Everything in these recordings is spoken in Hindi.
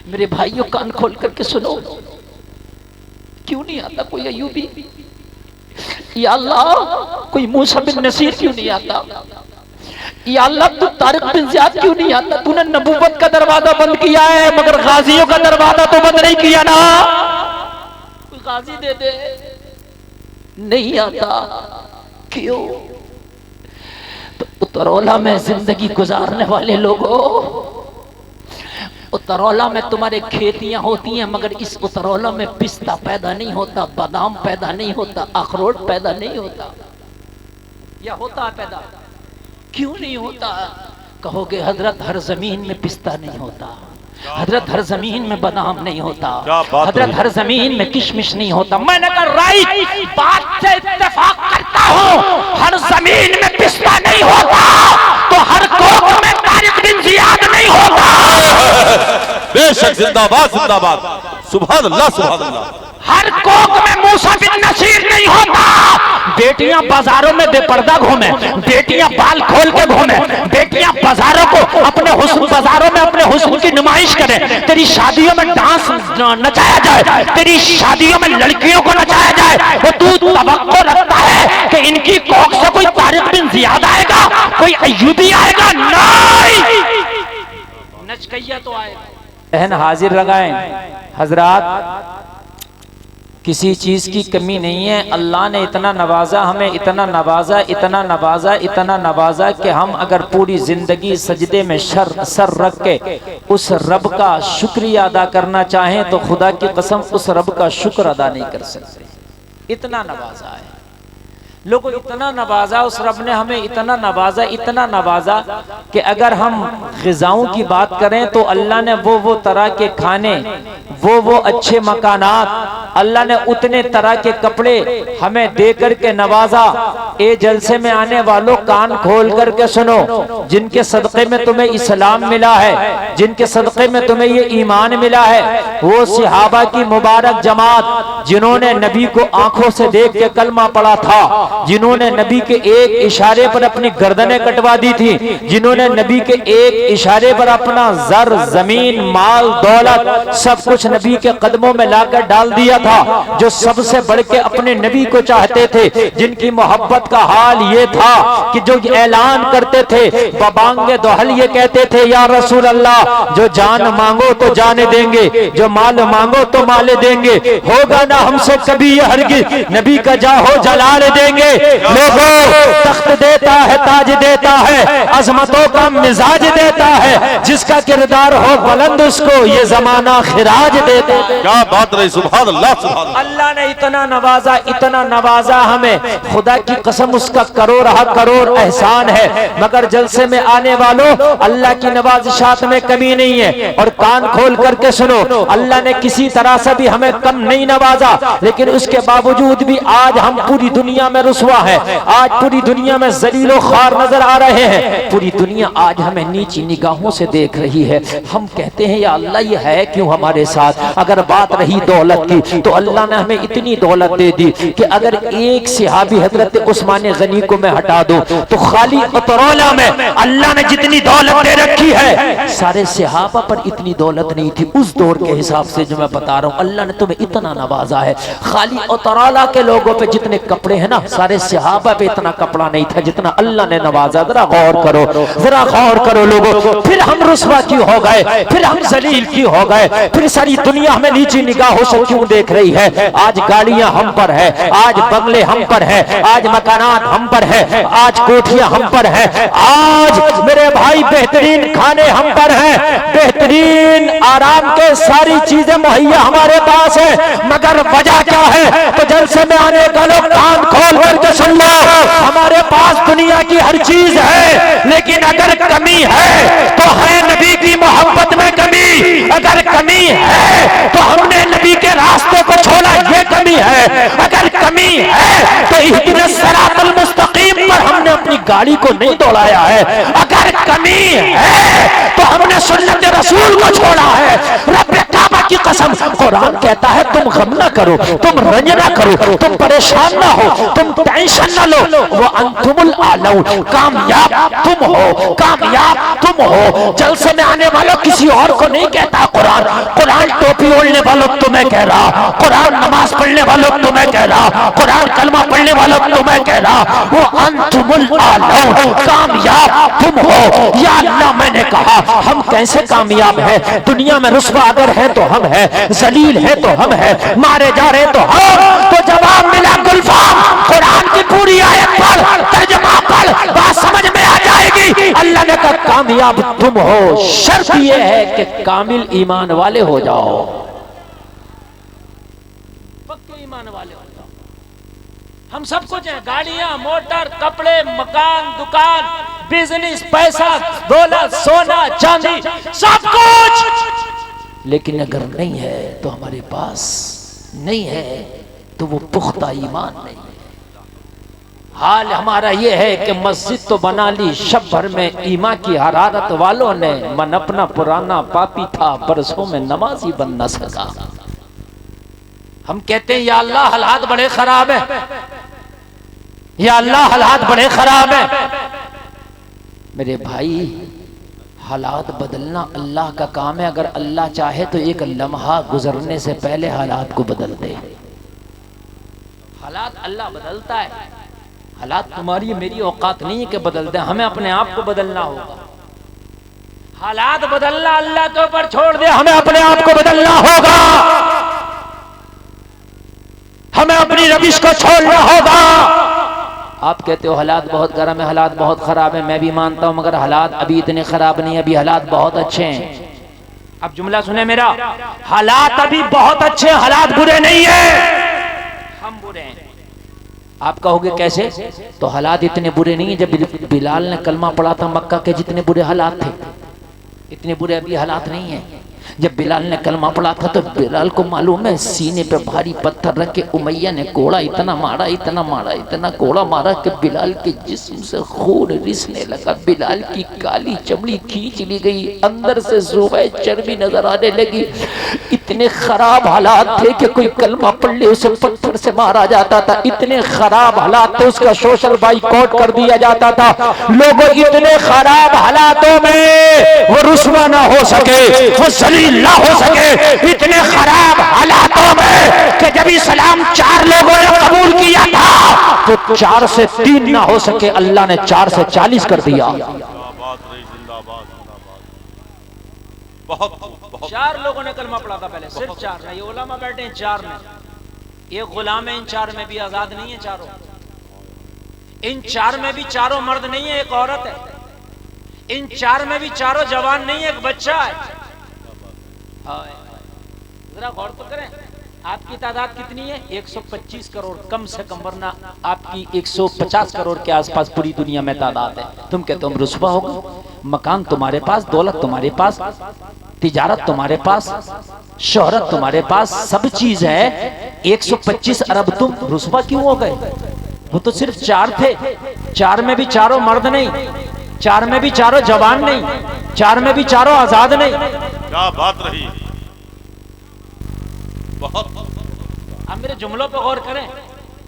मेरे भाइयों कान खोल करके सुनो, क्यों नहीं आता कोई अय्यूबी? या अल्लाह कोई मूसा बिन नसीर क्यों नहीं आता? या अल्लाह तू तारिक बिन ज़ियाद क्यों नहीं आता? तूने नबूवत का दरवाजा बंद किया है मगर गाजियों का दरवाजा तो बंद नहीं किया ना। कोई गाजी दे दे। नहीं आता क्यों? तो उतरौला में जिंदगी गुजारने वाले लोगों, उतरौला में तुम्हारे खेतियां होती हैं मगर इस उतरौला में पिस्ता पैदा नहीं होता, बादाम पैदा नहीं होता, अखरोट पैदा नहीं होता। या होता है पैदा? क्यों नहीं होता? कहोगे हजरत हर जमीन में पिस्ता नहीं होता, हजरत हर जमीन में बादाम नहीं होता, हजरत हर जमीन में किशमिश नहीं होता। मैंने कहा राइट, बात से इत्तेफाक करता हूँ। हर जमीन में पिस्ता नहीं होता तो हर कोख में तारिक बिन ज़ियाद नहीं होता। बेशक, जिंदाबाद जिंदाबाद, सुभान अल्लाह सुभान अल्लाह। हर कोख में मूसा बिन नसीर नहीं होता। बेटियां बाजारों में बेपर्दा घूमे, बेटियां बाल खोल के घूमे, बेटियां बाजारों को अपने हुस्न, बाजारों में अपने हुस्न की नुमाइश करें। तेरी शादियों में डांस नचाया जाए, तेरी शादियों में लड़कियों को नचाया जाए, वो तू तवक्को रखता है कि इनकी कोख से कोई तारिक बिन ज़ियाद आएगा, कोई अय्यूबी आएगा? नहीं, नचकैया तो आएगा। बहन हाजिर लगाएं हजरात, किसी चीज की कमी नहीं है। अल्लाह ने इतना नवाजा, हमें इतना नवाजा, इतना नवाजा, इतना नवाजा कि हम अगर पूरी जिंदगी सजदे में सर रख के उस रब का शुक्रिया अदा करना चाहें तो खुदा की कसम उस रब का शुक्र अदा नहीं कर सकते। इतना नवाजा है लोगों, इतना नवाजा उस रब ने हमें, इतना नवाजा कि अगर हम ग़िज़ाओं की बात करें तो अल्लाह ने वो तरह के खाने, वो अच्छे मकानात, अल्लाह ने उतने तरह के कपड़े हमें दे करके नवाजा। ए जलसे में आने वालों कान खोल करके सुनो, जिनके सदक़े में तुम्हें इस्लाम मिला है, जिनके सदक़े में तुम्हें ये ईमान मिला है, वो सहाबा की मुबारक जमात जिन्होंने नबी को आंखों से देख के कलमा पढ़ा था, जिन्होंने नबी के एक इशारे पर अपनी गर्दनें कटवा दी थी, जिन्होंने नबी के एक इशारे पर अपना जर, जमीन, माल, दौलत सब कुछ नबी के कदमों में लाकर डाल दिया था, जो सबसे बढ़ के अपने नबी को चाहते थे, जिनकी मोहब्बत का हाल ये था कि जो ऐलान करते थे बबांगे दोहल, ये कहते थे या रसूल अल्लाह, जो जान मांगो तो जाने देंगे, जो माल मांगो तो माले देंगे, होगा ना हमसे कभी ये हरगिज़, नबी का जाहो जलाल देंगे। लोगों, तख्त देता है, ताज देता है, अजमतों का मिजाज देता है, जिसका किरदार हो बुलंद उसको ये जमाना खिराज देता है। क्या बात रही, सुभान अल्लाह सुभान अल्लाह। अल्लाह ने इतना नवाजा हमें, खुदा की कसम उसका करोड़ हा करोड़ एहसान है। मगर जलसे में आने वालों, अल्लाह की नवाजिशात में कमी नहीं है। और कान खोल करके सुनो, अल्लाह ने किसी तरह से भी हमें कम नहीं नवाजा, लेकिन उसके बावजूद भी आज हम पूरी दुनिया में रुसवा है, आज पूरी दुनिया में जलीलो ख्वार नजर आ रहे हैं। पूरी दुनिया आज हमें नीची निगाहों से देख रही है। हम कहते हैं या अल्लाह ये है क्यों हमारे साथ? अगर बात रही दौलत की तो अल्लाह ने हमें इतनी दौलत दे दी कि अगर एक सहाबी हजरत उस्मान गनी को मैं हटा दूं तो खाली उतरौला में अल्लाह ने जितनी दौलत दे रखी है, सारे सहाबा पर इतनी दौलत नहीं थी। उस दौर के हिसाब से जो मैं बता रहा हूँ, अल्लाह ने तुम्हें इतना नवाजा है। खाली उतरौला के लोगों पे जितने कपड़े हैं ना, सारे सहाबा पे इतना कपड़ा नहीं था जितना अल्लाह ने नवाजा। जरा गौर करो, जरा गौर करो लोगों। फिर हम रुसवा क्यों हो गए, फिर हम जलील क्यों हो गए, फिर सारी दुनिया हमें नीची निगाहों से क्यों देख रही है? आज गाड़ियां हम पर है, आज बंगले हम पर है, आज मकानात हम पर है, आज कोठियां हम पर है, आज मेरे भाई बेहतरीन खाने हम पर है, बेहतरीन आराम के सारी चीजें मुहैया हमारे पास है। मगर वजह क्या है? तो जलसे में आने का लोग कान खोल करके सुन लो, हमारे पास दुनिया की हर चीज है, लेकिन अगर कमी है तो है नबी की मोहब्बत में कमी। अगर कमी है तो हमने नबी के रास्ते को छोड़ा, ये कमी है। अगर कमी है तो इहदिनस सिरातल मुस्तकीम पर हमने अपनी गाड़ी को नहीं दौड़ाया है। अगर कमी है तो हमने सुन्नत रसूल को छोड़ा है। रब्बे काबा की कसम, कुरान कहता है तुम गम ना करो, तुम रंज ना करो, तुम परेशान ना हो, तुम टेंशन ना लो। वो अंतुमुल आलऊन, कामयाब तुम हो, कामयाब तुम हो। जलसे में आने वालों किसी और को नहीं कहता कुरान। कुरान टोपी ओढ़ने वालों तुम्हें कह रहा, कुरान नमाज पढ़ने वालों तुम्हें कह रहा, कुरान कलमा पढ़ने वालों तुम्हें कह रहा। वो अंतुमुल आलऊन, कामयाब तुम हो। या अल्लाह, मैंने कहा हम कैसे कामयाब हैं? दुनिया में रुस्वा अगर है तो हम है, जलील है तो हम है, मारे जा रहे तो हम। तो जवाब मिला गुलफाम, कुरान की पूरी आयत पढ़, तर्जुमा पढ़, बात समझ में आ जाएगी। अल्लाह ने कहा कामयाब तुम हो, शर्त यह है कि कामिल ईमान वाले हो जाओ, पक्के ईमान वाले हो जाओ। हम सब कुछ है, गाड़ियां, मोटर, कपड़े, मकान, दुकान, बिजनेस, पैसा, दौलत, सोना, चांदी, सब कुछ। लेकिन अगर नहीं है तो हमारे पास नहीं है तो वो पुख्ता ईमान नहीं है। हाल हमारा ये है कि मस्जिद तो बना ली, शब भर में ईमान की हरारत वालों ने, मन अपना पुराना पापी था, बरसों में नमाजी बन न सका। हम कहते हैं या अल्लाह हालात बड़े खराब है, या अल्लाह हालात बड़े खराब है। मेरे भाई, हालात बदलना अल्लाह का काम है। अगर अल्लाह चाहे तो एक लम्हा गुजरने से पहले हालात को बदल दे। हालात अल्लाह बदलता है। हालात तुम्हारी मेरी औकात नहीं है कि बदल दे, हमें अपने आप को बदलना होगा। हालात बदलना अल्लाह के ऊपर छोड़ दे, हमें अपने आप को बदलना होगा। हमें अपनी रविश को छोड़ना होगा। आप कहते हो हालात बहुत गर्म है, हालात बहुत खराब है, मैं भी मानता हूं, मगर हालात अभी इतने खराब नहीं है, अभी हालात बहुत अच्छे हैं। अब जुमला सुने मेरा, हालात अभी बहुत अच्छे हैं, हालात बुरे नहीं है, हम बुरे हैं। आप कहोगे कैसे? तो हालात इतने बुरे नहीं है, जब बिलाल ने कलमा पढ़ा था मक्का के जितने बुरे हालात थे, इतने बुरे अभी हालात नहीं है। जब बिलाल ने कलमा पढ़ा था तो बिलाल को मालूम है, सीने पे भारी पत्थर रख के उमैया ने कोड़ा इतना मारा, इतना मारा, इतना कोड़ा मारा कि बिलाल के जिस्म से खून रिसने लगा। बिलाल की काली चमड़ी खींच ली गई, अंदर से सुबह चर्बी नजर आने लगी। इतने खराब हालात थे कि कोई कलमा पढ़ ले उसे पत्थर से मारा जाता था। इतने खराब हालात थे, उसका सोशल बाइकआउट कर दिया जाता था। लोगों इतने खराब हालातों में वो रुस्वा ना हो सके, वो जलील ना हो सके, इतने खराब हालातों में कि जब इस्लाम 4 लोगों ने कबूल किया था तो 4 से 3 ना हो सके, अल्लाह ने 4 से 40 कर दिया। बहुत 4 लोगों ने कलमा पढ़ा था पहले, सिर्फ 4 नहीं। ये उलमा बैठे हैं 4 में, ये गुलाम है, इन 4 में भी आजाद नहीं है चारों। इन 4 में भी चारों मर्द नहीं है, एक औरत है। इन 4 में भी चारों जवान नहीं है, एक बच्चा है। जरा गौर तो करें, आपकी तादाद कितनी है? 125 करोड़ कम से कम, वरना आपकी 150 करोड़ के आसपास पूरी दुनिया में तादाद है। तुम कहते हो रुस्वा होगा? मकान तुम्हारे पास, दौलत तुम्हारे पास, तिजारत तुम्हारे पास, शोहरत तुम्हारे पास, सब चीज है। 125 अरब, तुम रुस्वा क्यों हो गए? वो तो सिर्फ 4 थे। 4 में भी चारों मर्द नहीं, 4 में भी चारों जवान नहीं, 4 में भी चारों आजाद नहीं। क्या बात रही, बहुत। अब मेरे जुमलों पर गौर करें।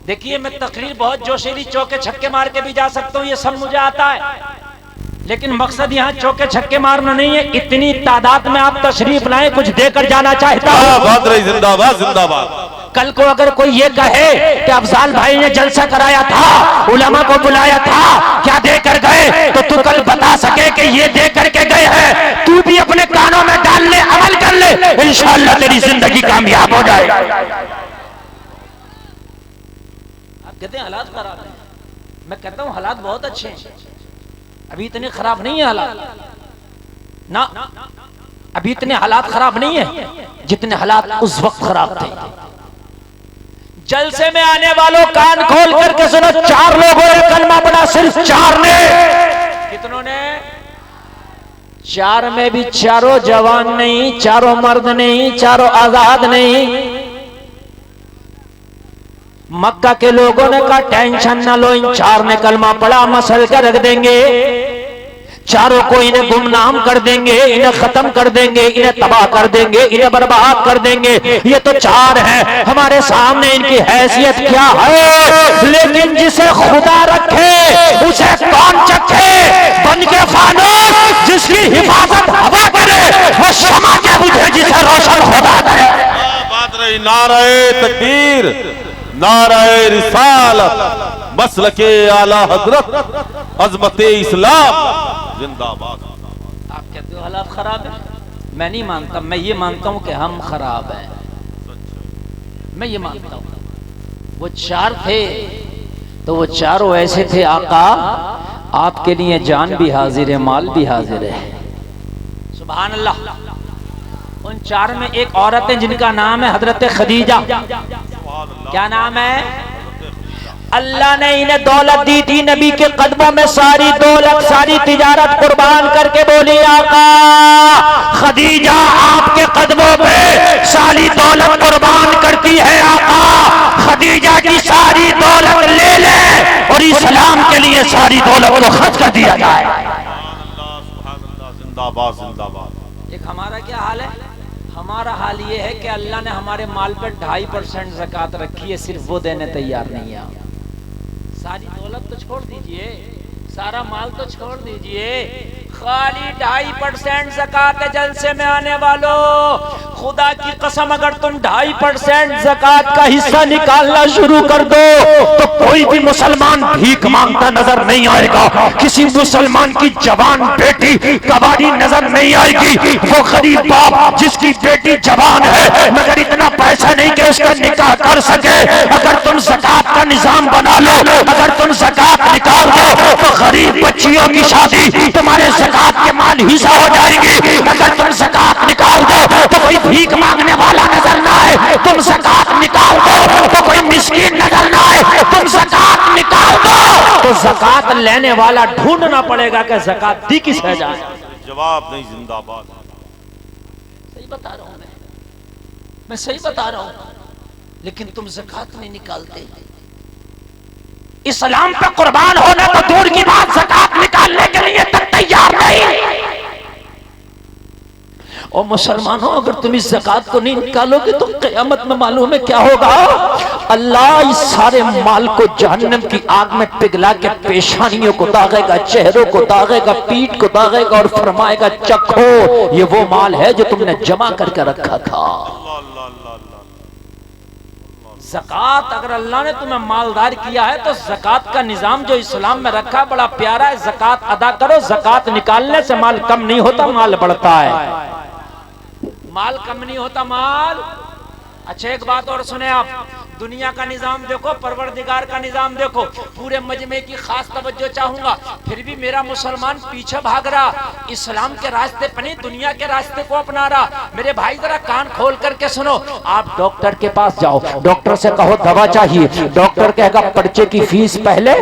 देखिए, मैं तकरीर बहुत जोशीली चौके छक्के मार के भी जा सकता हूँ, ये सब मुझे आता है, लेकिन मकसद यहाँ चौके छक्के मारना नहीं है। इतनी तादाद में आप तशरीफ लाए, कुछ देकर जाना चाहता हूँ। बात रही, जिंदाबाद जिंदाबाद। कल को अगर कोई ये कहे कि अफजाल भाई ने जलसा कराया था, उलमा को बुलाया था, क्या दे कर गए, तो तू कल बता सके कि ये दे करके गए हैं। तू भी अपने कानों में डाल ले, अमल कर ले, इंशाअल्लाह तेरी जिंदगी कामयाब हो जाए। आप कहते हैं हालात खराब है, मैं कहता हूं हालात बहुत अच्छे हैं, अभी इतने खराब नहीं है हालात ना, अभी इतने हालात खराब नहीं है जितने हालात उस वक्त खराब थे। जलसे में आने वालों कान खोल करके सुनो, 4 लोगों ने कलमा पढ़ा, सिर्फ 4 ने। कितनों ने? 4 में भी चारों जवान नहीं, चारों मर्द नहीं, चारों आजाद नहीं। मक्का के लोगों ने कहा टेंशन ना लो, इन 4 ने कलमा पढ़ा, मसल कर रख देंगे। चारों को इन्हें गुमनाम कर देंगे, इन्हें खत्म कर देंगे, इन्हें तबाह कर देंगे, इन्हें बर्बाद कर देंगे। ये तो चार हैं, हमारे सामने इनकी हैसियत क्या है। लेकिन जिसे खुदा रखे उसे कौन चखे। बन के फानूस जिसकी हिफाजत हवा करे, वो शमा के बुझे जिसे रोशन खुदा करे। बात रही नाराए तकबीर, नाराए रिसालत, मसलके आला हजरत, अजमते इस्लाम जिंदाबाद। आप कहते हो हालात खराब है, मैं नहीं मानता। मैं ये मानता हूं कि हम खराब हैं, मैं ये मानता हूं। वो चार थे तो वो चारों ऐसे थे, आका आपके लिए जान भी हाजिर है, माल भी हाजिर है। सुभान अल्लाह। उन चार में एक औरत है जिनका नाम है हजरत खदीजा। क्या नाम है? अल्लाह ने इन्हें दौलत दी थी, नबी के कदमों में सारी दौलत सारी तिजारत कुर्बान करके बोली आका खदीजा आपके कदमों पे सारी दौलत कुर्बान करती है। आका खदीजा की सारी दौलत ले ले और इस्लाम के लिए सारी दौलत को खर्च कर दिया जाए। जिंदाबाद जिंदाबाद। एक हमारा क्या हाल है? हमारा हाल ये है कि अल्लाह ने हमारे माल पर 2.5% ज़कात रखी है, सिर्फ वो देने तैयार नहीं है। सारी दौलत तो छोड़ दीजिए, सारा माल तो छोड़ दीजिए, खाली 2.5% ज़कात है। जलसे में आने वालों, खुदा की कसम अगर तुम 2.5% ज़कात का हिस्सा निकालना शुरू कर दो तो कोई भी मुसलमान भीख मांगता नजर नहीं आएगा। किसी मुसलमान की जवान बेटी कबाड़ी नजर नहीं आएगी। वो गरीब बाप जिसकी बेटी जवान है मगर इतना पैसा नहीं कि उसका निकाह कर सके, अगर तुम ज़कात का निजाम बना लो, अगर तुम ज़कात निकाल दो तो गरीब बच्चियों की शादी तुम्हारे ज़कात के माल हिस्सा हो जाएंगी। अगर तुम ज़कात निकाल दो तो कोई भीख मांगने वाला नजर ना आए, तुम ज़कात निकाल दो तो कोई मिस्कीन नजर ना आए, तुम ज़कात निकाल दो तो ज़कात लेने वाला ढूंढना पड़ेगा कि ज़कात दी किसे जाए। जवाब नहीं। जिंदाबाद। सही बता रहा हूं मैं सही बता रहा हूं। लेकिन तुम ज़कात नहीं निकालते। इस्लाम पे कुर्बान होना तो दूर की बात, ज़कात निकालने के लिए तक तैयार नहीं। और मुसलमानों अगर तुम इस ज़कात को नहीं निकालोगे तो क़यामत में मालूम है क्या होगा? अल्लाह इस सारे माल को जहन्नम की आग में पिघला के पेशानियों को दागेगा, चेहरों को दागेगा, पीठ को दागेगा और फरमाएगा चखो ये वो माल है जो तुमने जमा करके रखा था। ज़कात अगर अल्लाह ने तुम्हें मालदार किया है तो ज़कात का निजाम जो इस्लाम में रखा बड़ा प्यारा है। ज़कात अदा करो, ज़कात निकालने से माल कम नहीं होता, माल बढ़ता है। माल कम नहीं होता, माल। अच्छा एक बात और सुने आप, दुनिया का निजाम देखो, परवरदिगार का निजाम देखो, पूरे मजमे की खास तवज्जो चाहूंगा। फिर भी मेरा मुसलमान पीछे भाग रहा, इस्लाम के रास्ते पर नहीं दुनिया के रास्ते को अपना रहा। मेरे भाई जरा कान खोल करके सुनो। आप डॉक्टर के पास जाओ, डॉक्टर से कहो दवा चाहिए, डॉक्टर कहेगा पर्चे की फीस पहले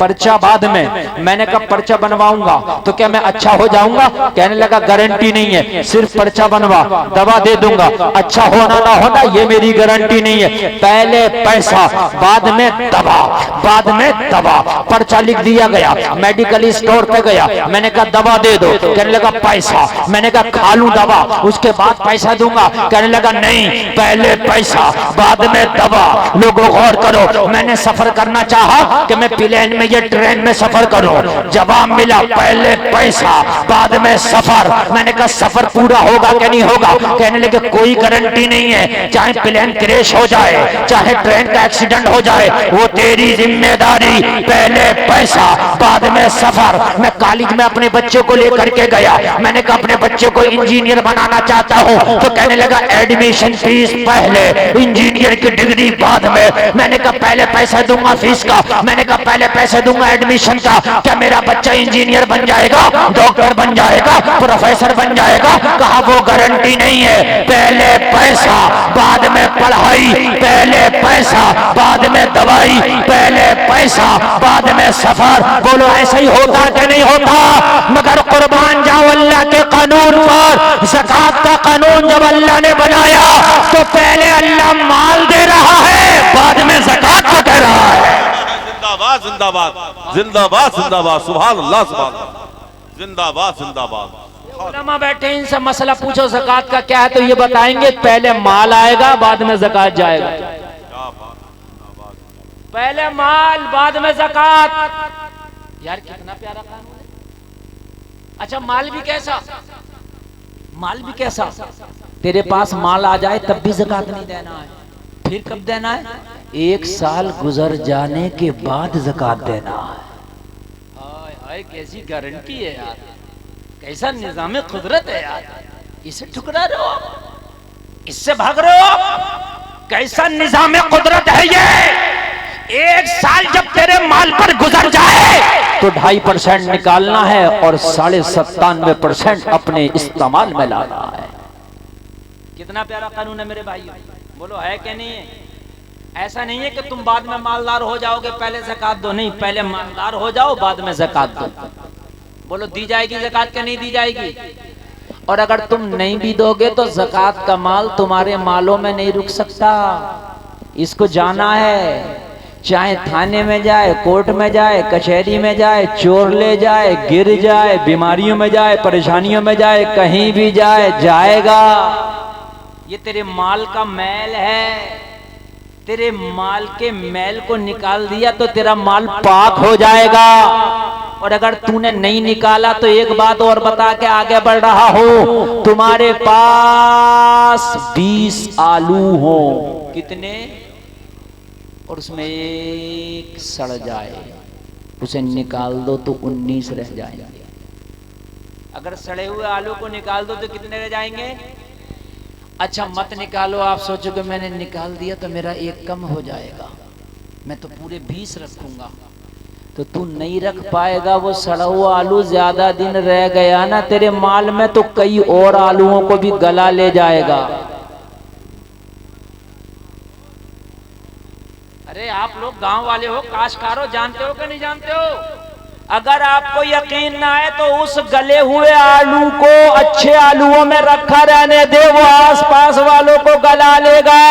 पर्चा बाद में। मैंने कहा पर्चा बनवाऊंगा तो क्या मैं अच्छा हो जाऊंगा? कहने लगा गारंटी नहीं है, सिर्फ पर्चा बनवा, दवा दे दूंगा, अच्छा होना ना होना ये मेरी गारंटी नहीं है। पहले पैसा बाद में दवा, बाद में दवा। पर्चा लिख दिया गया, मेडिकल स्टोर पे गया, मैंने कहा दवा दे दो, कहने लगा पैसा। मैंने कहा खा लूं दवा उसके बाद पैसा दूंगा, कहने लगा नहीं पहले पैसा बाद में दवा। लोगों गौर करो, मैंने सफर करना चाहा कि मैं प्लेन में या ट्रेन में सफर करूं, जवाब मिला पहले पैसा बाद में सफर। मैंने कहा सफर पूरा होगा कि नहीं होगा? कहने लगे कोई गारंटी नहीं है, चाहे प्लेन क्रैश हो जाए, चाहे ट्रेन का एक्सीडेंट हो जाए, वो तेरी जिम्मेदारी, पहले पैसा बाद में सफर। मैं कॉलेज में अपने बच्चे को लेकर के गया, मैंने कहा अपने बच्चे को इंजीनियर बनाना चाहता हूं, तो कहने लगा एडमिशन फीस पहले, इंजीनियर की डिग्री बाद में। मैंने कहा पहले पैसा दूंगा फीस का, मैंने कहा पहले पैसे दूंगा एडमिशन का। क्या मेरा बच्चा इंजीनियर बन जाएगा, डॉक्टर बन जाएगा, प्रोफेसर बन जाएगा? कहा वो गारंटी नहीं है, पहले पैसा बाद में पढ़ाई, पहले पैसा बाद में दवाई, पहले पैसा बाद में सफर। बोलो ऐसा ही होता कि नहीं होता? मगर कुर्बान जाओ अल्लाह के कानून पर। ज़कात का कानून जब अल्लाह ने बनाया तो पहले अल्लाह माल दे रहा है, बाद में ज़कात को दे रहा है। जिंदाबाद जिंदाबाद जिंदाबाद जिंदाबाद। सुभान अल्लाह सुभान अल्लाह। जिंदाबाद जिंदाबाद। उलमा बैठे, इनसे मसला पूछो ज़कात का क्या है तो ये बताएंगे पहले माल आएगा बाद में ज़कात जाएगा। क्या बात, जिंदाबाद। पहले माल बाद में ज़कात। यार कितना प्यारा कानून है। अच्छा माल भी कैसा, माल भी कैसा, तेरे पास माल आ जाए तब भी ज़कात नहीं देना है, फिर कब देना है? 1 साल गुजर जाने के बाद ज़कात देना है। हाय हाय कैसी गारंटी है यार, कैसा निज़ाम कुदरत है यार। इसे ठुकरा रहे हो, इससे भाग रहे हो, कैसा निज़ाम कुदरत है ये। 1 साल जब तेरे माल पर गुजर जाए तो 2.5% निकालना है और 97.5% अपने इस्तेमाल में लाना है। कितना प्यारा कानून है मेरे भाई, बोलो है क्या नहीं है? ऐसा नहीं है कि तुम बाद में मालदार हो जाओगे पहले ज़कात दो, नहीं, पहले मालदार हो जाओ बाद में ज़कात दो। बोलो दी जाएगी ज़कात क्या नहीं दी जाएगी? और अगर तुम नहीं भी दोगे तो ज़कात का माल तुम्हारे मालों में नहीं रुक सकता, इसको जाना है। चाहे थाने में जाए, कोर्ट में जाए, कचहरी में जाए, चोर ले जाए, गिर जाए, बीमारियों में जाए, परेशानियों में जाए, कहीं भी जाए जाएगा। ये तेरे माल का मैल है, तेरे माल के मैल को निकाल दिया तो तेरा माल पाक हो जाएगा। और अगर तूने नहीं निकाला तो एक बात और बता के आगे बढ़ रहा हो, तुम्हारे पास 20 आलू हो, कितने, और उसमें एक सड़ जाए, उसे निकाल दो तो 19 रह जाएंगे। अगर सड़े हुए आलू को निकाल दो तो कितने रह जाएंगे? अच्छा मत निकालो, आप सोचोगे मैंने निकाल दिया तो मेरा एक कम हो जाएगा, मैं तो पूरे 20 रखूंगा, तो तू नहीं रख पाएगा। वो सड़ा हुआ आलू ज्यादा दिन रह गया ना तेरे माल में तो कई और आलूओं को भी गला ले जाएगा। अरे आप लोग गांव वाले हो, काश्तकार हो, जानते हो कि नहीं जानते हो? अगर आपको यकीन ना आए तो उस गले हुए आलू को अच्छे आलूओं में रखा रहने दे, वो आसपास वालों को गला लेगा,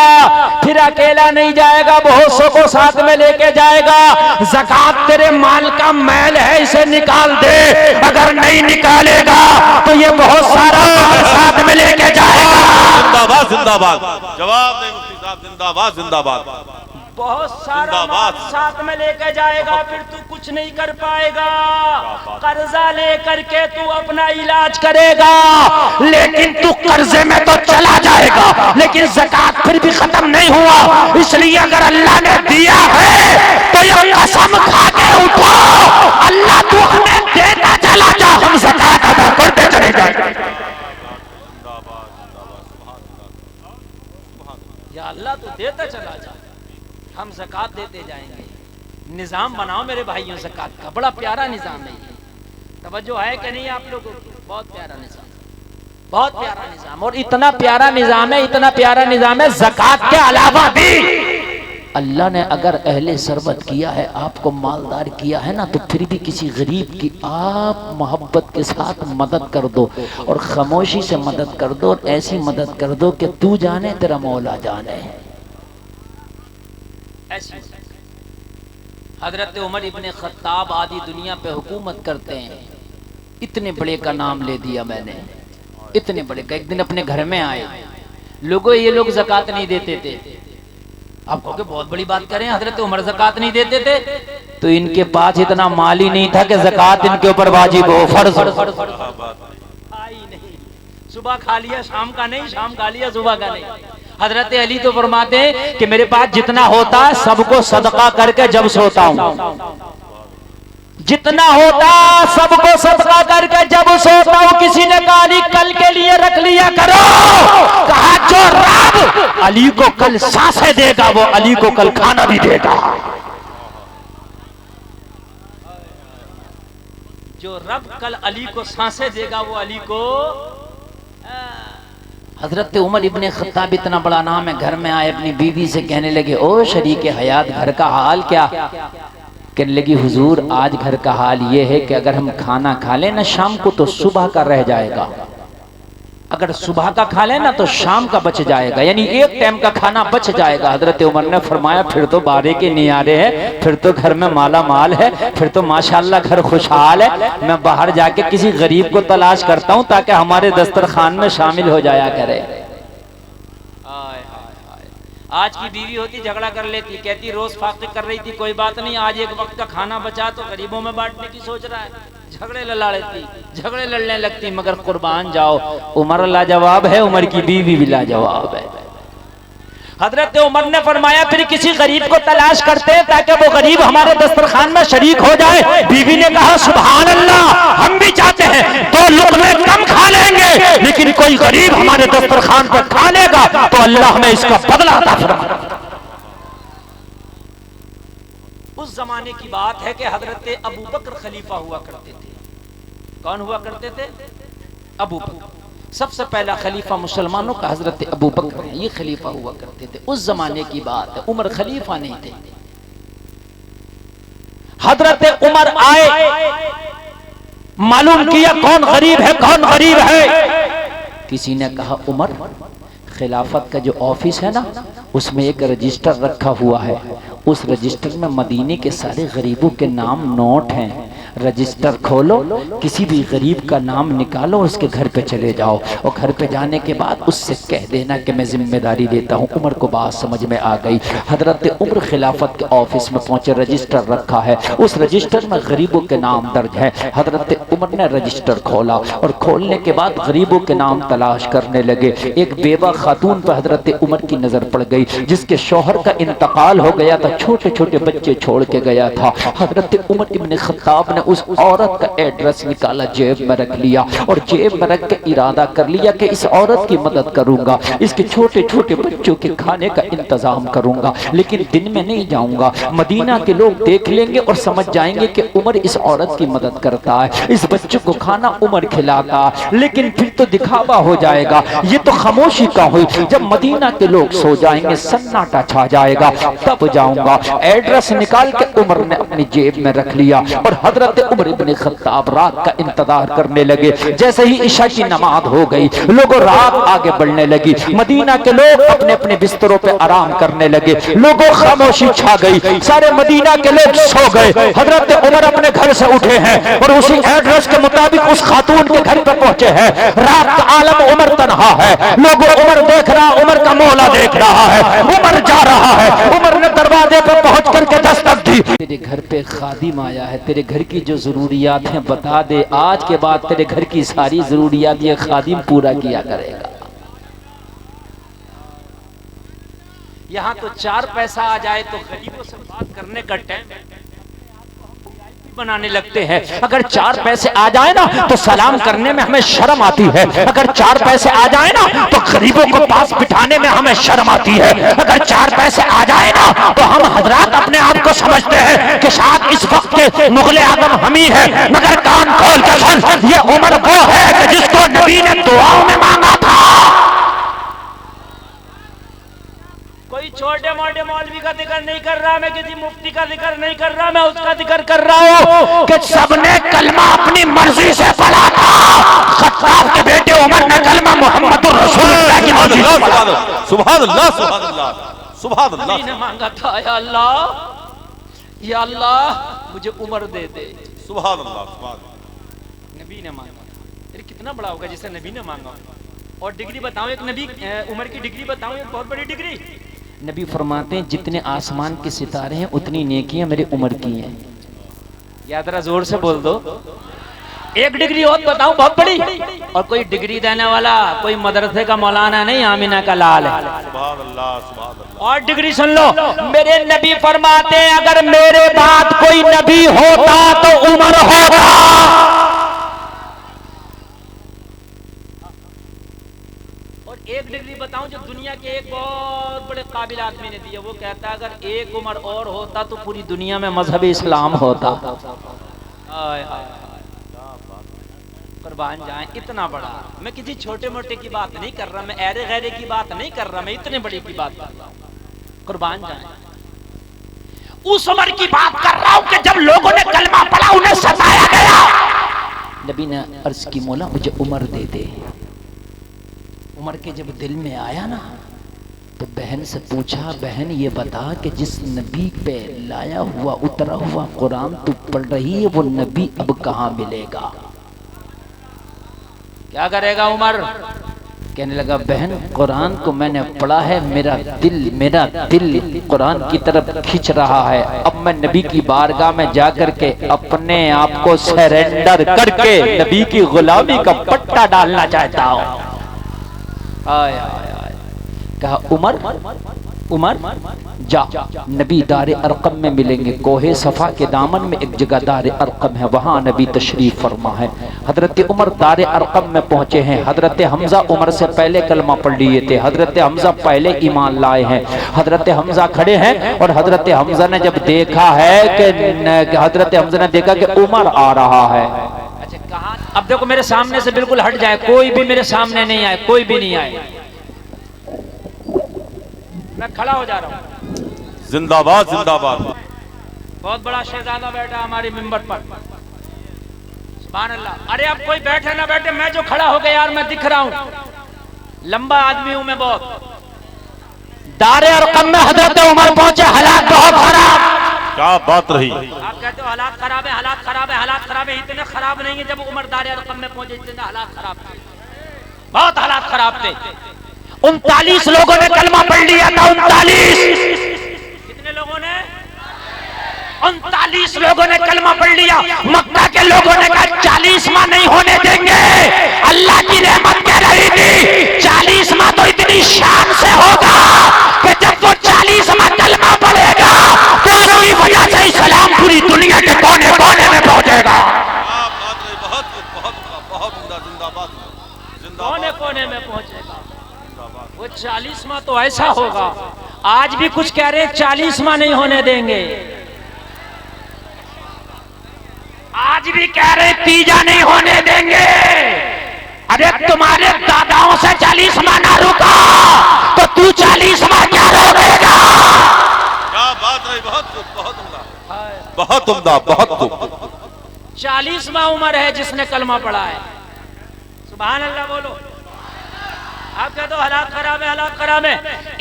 फिर अकेला नहीं जाएगा, बहुत सौ को साथ में लेके जाएगा। ज़कात तेरे माल का मैल है, इसे निकाल दे, अगर नहीं निकालेगा तो ये बहुत सारा माल साथ में लेके जाएगा। जिंदाबाद जिंदाबाद। जवाब दे मुफ्ती साहब, जिंदाबाद जिंदाबाद। बहुत सारा माल साथ में लेके जाएगा, फिर तू कुछ नहीं कर पाएगा। कर्जा लेकर के तू अपना इलाज करेगा, लेकिन तू कर्जे में तो चला जाएगा, लेकिन ज़कात फिर भी खत्म नहीं हुआ। इसलिए अगर अल्लाह ने दिया है तो ये कसम खा के उठो, अल्लाह तू हमें देता चला जा, हम ज़कात अदा करते चले जाएंगे। या अल्लाह तू देता चला जा, हम ज़कात देते जाएंगे। निज़ाम बनाओ मेरे भाइयों, ज़कात का बड़ा प्यारा निज़ाम है। तवज्जो है कि नहीं आप लोगों को? बहुत प्यारा निज़ाम, बहुत प्यारा निज़ाम। और इतना प्यारा निज़ाम है, इतना प्यारा निज़ाम है, ज़कात के अलावा भी अल्लाह ने अगर अहले सरबत किया है, आपको मालदार किया है ना, तो फिर भी किसी गरीब की आप मोहब्बत के साथ मदद कर दो और खामोशी से मदद कर दो, और ऐसी मदद कर दो कि तू जाने तेरा मौला जाने। हजरत उमर इब्ने खत्ताब आदि दुनिया पे हुकूमत करते हैं, इतने बड़े का नाम ले दिया मैंने, इतने बड़े का। एक दिन अपने घर में आए लोगों, ये लोग ज़कात नहीं देते थे। आप कहोगे बहुत बड़ी बात करें, हजरत उमर ज़कात नहीं देते थे, तो इनके पास इतना माल ही नहीं था कि ज़कात इनके ऊपर वाजिब हो, फर्ज। आई नहीं, सुबह खा लिया शाम का नहीं, शाम खा लिया सुबह का नहीं। हजरत अली तो फरमाते हैं कि मेरे पास जितना होता है सबको सदका करके जब सोता हूँ, जितना होता सबको सदका करके जब सोता हूँ। किसी ने कहा अली कल के लिए रख लिया करो, कहा जो रब अली को कल सांसें देगा वो अली को कल खाना भी देगा। जो रब कल अली को सांसें देगा वो अली को। हजरत उमर इब्ने खत्ताब इतना बड़ा नाम है, घर में आए अपनी बीवी से कहने लगे, ओ शरीके हयात घर का हाल क्या? कहने लगी हुजूर आज घर का हाल ये है कि अगर हम खाना खा लें ना शाम को तो सुबह का रह जाएगा, अगर सुबह का खा लेना तो शाम का बच जाएगा, यानी एक टाइम का खाना बच जाएगा। हजरत उमर ने फरमाया फिर तो बारे के नियारे है, फिर तो घर में माला माल है, फिर तो माशाल्लाह घर खुशहाल है। मैं बाहर जाके किसी गरीब को तलाश करता हूँ ताकि हमारे दस्तरखान में शामिल हो जाया करे। आज की बीवी होती झगड़ा कर लेती, कहती रोज फाके कर रही थी, कोई बात नहीं, आज एक वक्त का खाना बचा तो गरीबों में बांटने की सोच रहा है। झगड़े झगड़े लड़ने लगती। मगर कुर्बान जाओ, उमर लाजवाब है, उमर की बीवी भी लाजवाब है। हजरत उमर ने फरमाया फिर किसी गरीब को तलाश करते हैं ताकि वो गरीब हमारे दस्तरखान में शरीक हो जाए। बीवी ने कहा सुभान अल्लाह, हम भी चाहते हैं, 2 लुक़मे कम खा लेंगे, लेकिन कोई गरीब हमारे दस्तरखान पर खा लेगा तो अल्लाह हमें इसका बदला अता फरमाए। उस जमाने की बात है कि हजरत अबू बकर खलीफा हुआ करते थे। कौन हुआ करते थे? अबू बकर। सबसे पहला खलीफा मुसलमानों का हजरत अबू बकर है, ये खलीफा हुआ करते थे। उस जमाने की बात है, उमर खलीफा नहीं थे। हजरत उमर आए, मालूम किया कौन गरीब है, कौन गरीब है। किसी ने कहा उमर, खिलाफत का जो ऑफिस है ना, उसमें एक रजिस्टर रखा हुआ है, उस रजिस्टर में मदीने के सारे गरीबों के नाम नोट हैं। रजिस्टर खोलो, किसी भी गरीब का नाम निकालो और उसके घर पे चले जाओ, और घर पे जाने के बाद उससे कह देना कि मैं जिम्मेदारी लेता हूँ। उमर को बात समझ में आ गई। हजरत उमर खिलाफत के ऑफिस में पहुंचे, रजिस्टर रखा है, उस रजिस्टर में गरीबों के नाम दर्ज है। हजरत उमर ने रजिस्टर खोला और खोलने के बाद गरीबों के नाम तलाश करने लगे। एक बेवा खातून पर हजरत उमर की नजर पड़ गई, जिसके शौहर का इंतकाल हो गया था, छोटे छोटे बच्चे छोड़ के गया था। हजरत उमर इब्न खत्ताब ने उस औरत का एड्रेस निकाला, जेब में रख लिया और जेब में रख के इरादा कर लिया कि इस औरत की मदद करूंगा, इसके छोटे छोटे बच्चों के खाने का इंतजाम करूंगा, लेकिन दिन में नहीं जाऊंगा। मदीना के लोग देख लेंगे और समझ जाएंगे कि उमर इस औरत की मदद करता है, इस बच्चों को खाना उमर खिलाता, लेकिन फिर तो दिखावा हो जाएगा। ये तो खामोशी का हुई, जब मदीना के लोग सो जाएंगे, सन्नाटा छा जाएगा, तब जाऊंगा। एड्रेस निकाल के उमर ने अपनी जेब में रख लिया और हजरत उमर इब्न खत्ताब रात का इंतजार करने लगे। जैसे ही इशा की नमाज हो गई, लोगों रात आगे बढ़ने लगी, मदीना के लोग अपने अपने बिस्तरों पे आराम करने लगे, लोगों खामोशी छा गई, सारे मदीना के लोग सो गए। हजरत उमर अपने घर से उठे हैं और उसी एड्रेस के मुताबिक उस खातून के घर पे पहुंचे हैं। रात का आलम, उमर तन्हा है, लोगों उमर देख रहा, उमर का मौला देख रहा है, उमर जा रहा है। उमर ने दरवाजे पर पहुंच करके दस्तक दी, तेरे घर पे खादिम आया है, तेरे घर की जो जरूरियात हैं बता दे, आज के बाद तेरे घर की सारी जरूरियात ये खादिम पूरा किया करेगा। यहाँ तो 4 पैसा आ जाए तो गरीबों से बात करने का टाइम बनाने लगते हैं। अगर 4 पैसे आ जाए ना तो सलाम करने में हमें शर्म आती है। अगर 4 पैसे आ जाए ना तो गरीबों को पास बिठाने में हमें शर्म आती है। अगर 4 पैसे आ जाए ना तो हम हजरात अपने आप को समझते हैं कि शायद इस वक्त के मुगले आजम हम ही है। मगर कान खोल कर सुन, ये उमर वो है कि जिसको नबी ने दुआओं में मांगा था। कोई छोटे मोटे मौलवी का जिक्र नहीं कर रहा, मैं किसी मुफ्ती का जिक्र नहीं कर रहा, मैं उसका जिक्र कर रहा हूँ कि सबने कलमा अपनी मर्जी से पढ़ा था। खत्ताब के बेटे उमर ने कलमा मोहम्मद रसूलुल्लाह की मर्जी से पढ़ा। सुभान अल्लाह, सुभान अल्लाह, सुभान अल्लाह। नबी ने मांगा था, या अल्लाह, या अल्लाह मुझे उमर दे दे। सुभान अल्लाह, सुभान। नबी ने मांगा, अरे कितना बड़ा होगा जिसे नबी ने मांगा। और डिग्री बताऊं, एक नबी उमर की डिग्री बताऊं, एक बहुत बड़ी डिग्री। नबी फरमाते हैं जितने आसमान के सितारे हैं उतनी नेकियां मेरी उम्र की हैं। या जरा जोर से बोल दो। एक डिग्री और बताऊं बहुत बड़ी, और कोई डिग्री देने वाला कोई मदरसे का मौलाना नहीं, आमिना का लाल है। सुभान अल्लाह, सुभान अल्लाह। और डिग्री सुन लो, मेरे नबी फरमाते हैं अगर मेरे बाद कोई नबी होता तो उमर होता। एक डिग्री बताऊं जो दुनिया के एक बहुत बड़े काबिल आदमी ने दी है, वो कहता है अगर एक उमर और होता तो पूरी दुनिया में मजहब इस्लाम होता। कुर्बान जाए, इतना बड़ा। मैं किसी छोटे मोटे की बात नहीं कर रहा, मैं ऐरे गैरे की बात नहीं कर रहा, मैं इतने बड़ी की बात कर रहा हूं। कुर्बान जाए, उस उमर की बात कर रहा हूं कि जब लोगों ने कलमा पढ़ा उन्हें सताया गया। नबी ने अर्ज की, मौला मुझे उमर दे दे। उमर के जब दिल में आया ना तो बहन से पूछा, बहन ये बता कि जिस नबी पे लाया हुआ उतरा हुआ कुरान तू पढ़ रही है वो नबी अब कहाँ मिलेगा? क्या करेगा उमर? कहने लगा, बहन कुरान को मैंने पढ़ा है, मेरा दिल कुरान की तरफ खिंच रहा है। अब मैं नबी की बारगाह में जाकर के अपने आप को सरेंडर करके नबी की गुलामी का पट्टा डालना चाहता हूँ। आय आय आय। कहा, उमर जा, नबी दारे अरकम में मिलेंगे। कोहे सफा के दामन में एक जगह दारे अरकम है, वहां नबी तशरीफ फरमा है। हजरत उमर दारे अरकम में पहुंचे हैं। हजरत हमजा उमर से पहले कलमा पढ़ लिए थे, हजरत हमजा पहले ईमान लाए हैं। हजरत हमजा खड़े हैं और हजरत हमजा ने जब देखा है कि हजरत हमजा ने देखा कि उमर आ रहा है। अच्छा, कहां? अब देखो मेरे सामने से बिल्कुल हट जाए, कोई भी मेरे सामने नहीं आए, कोई भी नहीं आए। मैं खड़ा हो जा रहा हूं। जिंदाबाद जिंदाबाद। बहुत बड़ा शहजादा बैठा हमारे मिंबर पर, सुभान अल्लाह। अरे अब कोई बैठे ना बैठे, मैं जो खड़ा हो गया यार, मैं दिख रहा हूं, लंबा आदमी हूं मैं बहुत। दारे अरकम में हजरत उमर पहुंचे, हालात बहुत खराब। क्या बात रही? आप कहते हो हालात खराब है, हालात खराब है, हालात खराब है। इतने खराब नहीं है जब उमर दारे अरकम में पहुंचे, इतने हालात खराब थे, बहुत हालात खराब थे। 39 लोगों ने कलमा पढ़ लिया था। 39 कितने लोगों ने? 39 लोगों ने कलमा पढ़ लिया। मक्का के लोगों ने कहा 40वां नहीं होने देंगे। अल्लाह की रहमत कह रही थी 40वां तो इतनी शान से होगा कि जब वो 40वां कलमा पढ़ेगा तो उसकी वजह से इस्लाम पूरी दुनिया के कोने कोने में पहुंचेगा। बहुत जिंदाबाद, कोने कोने में पहुंचेगा। वो 40वां तो ऐसा होगा, आज भी कुछ कह रहे 40वां नहीं होने देंगे, आज भी कह रहे 3 नहीं होने देंगे। अरे तुम्हारे दादाओं से 40वां ना रुका तो तू 40वां क्या रोकेगा? क्या बात रही? बहुत उम्दा, बहुत उम्दा। 40वां उम्र है जिसने कलमा पढ़ा है, सुभान अल्लाह बोलो। आप कहते हो हालात खराब है, हालात खराब है।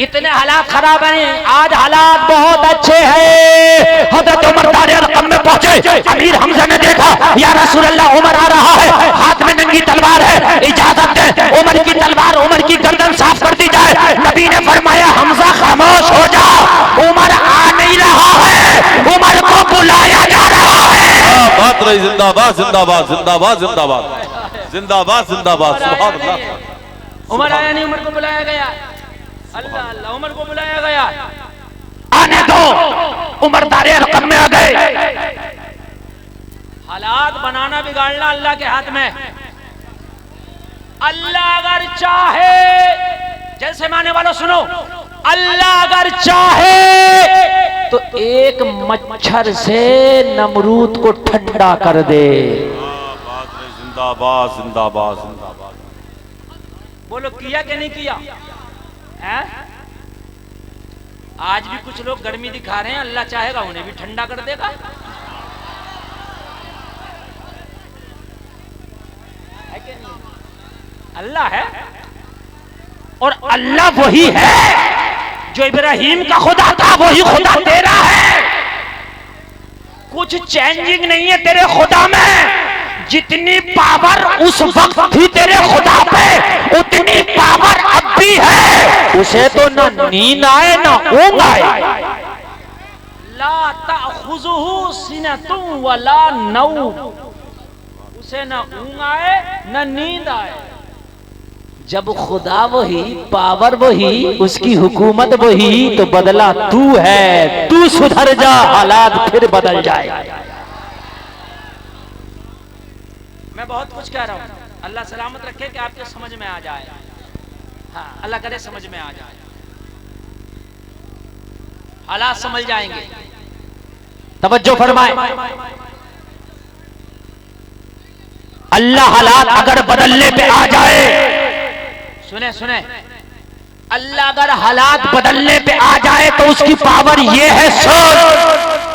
इतने हालात खराब हैं, आज हालात बहुत अच्छे हैं। हजरत उमर दारे अरकम में पहुंचे, अमीर हमजा ने देखा, या रसूल अल्लाह उमर आ रहा है, हाथ में नंगी तलवार है, इजाजत दे उमर की तलवार, उमर की गर्दन साफ कर दी जाए। नबी ने फरमाया, हमजा खामोश हो जा, उमर आ नहीं रहा है, उमर को बुलाया जा रहा है। बात रही। जिंदाबाद जिंदाबाद जिंदाबाद जिंदाबाद जिंदाबाद जिंदाबाद। सुभान अल्लाह। उमर आया नहीं, उमर को बुलाया गया। अल्लाह अल्लाह, उमर को बुलाया गया। आने दो, उमर दारे अरकम में आ गए। हालात बनाना बिगाड़ना अल्लाह के हाथ में। अल्लाह अगर चाहे, जैसे माने वालों सुनो, अल्लाह अगर चाहे तो एक मच्छर से नमरूद को ठंडा कर दे। जिंदाबाद जिंदाबाद जिंदाबाद। बोलो किया कि नहीं किया है? आज भी कुछ लोग गर्मी दिखा रहे हैं, अल्लाह चाहेगा उन्हें भी ठंडा कर देगा। है कि नहीं? अल्लाह है, और अल्लाह वही है जो इब्राहिम का खुदा था, वही खुदा तेरा है। कुछ चेंजिंग नहीं है तेरे खुदा में। जितनी पावर उस वक्त थी तेरे खुदा पे, उतनी पावर अब भी है। उसे तो न नींद आए न ऊंघ आए। ला ताखुजुहु सिनतुन वला नौम, उसे न ऊंघ आए न नींद आए। जब खुदा वही, पावर वही, उसकी हुकूमत वही, तो बदला तू है। तू सुधर जा, हालात फिर बदल जाए। मैं बहुत कुछ कह रहा हूँ, अल्लाह सलामत रखे कि आपके समझ में आ जाए। हाँ, अल्लाह करे समझ में आ जाए, हालात समझ जाएंगे। तवज्जो फरमाए, अल्लाह हालात अगर बदलने पे आ जाए, सुने सुने, अल्लाह अगर हालात बदलने पे आ जाए तो उसकी पावर ये है। सोच,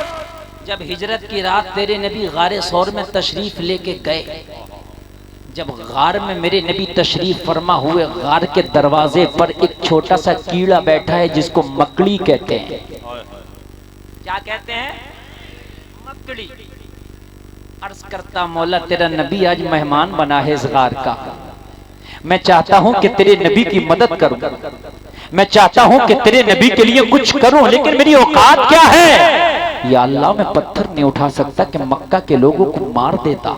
जब हिजरत की रात तेरे नबी गारे सौर में तशरीफ लेके गए, जब गार में मेरे नबी तशरीफ फरमा हुए, गार के दरवाजे पर एक छोटा सा कीड़ा बैठा है जिसको मकड़ी कहते हैं। क्या कहते हैं? मकड़ी। अर्ज करता, मौला तेरा नबी आज मेहमान बना है इस गार का, मैं चाहता हूं कि तेरे नबी की मदद करूं, मैं चाहता हूं कि तेरे नबी के लिए कुछ करूं, लेकिन मेरी औकात क्या है? या अल्लाह, मैं पत्थर नहीं उठा सकता कि मक्का के लोगों को मार देता,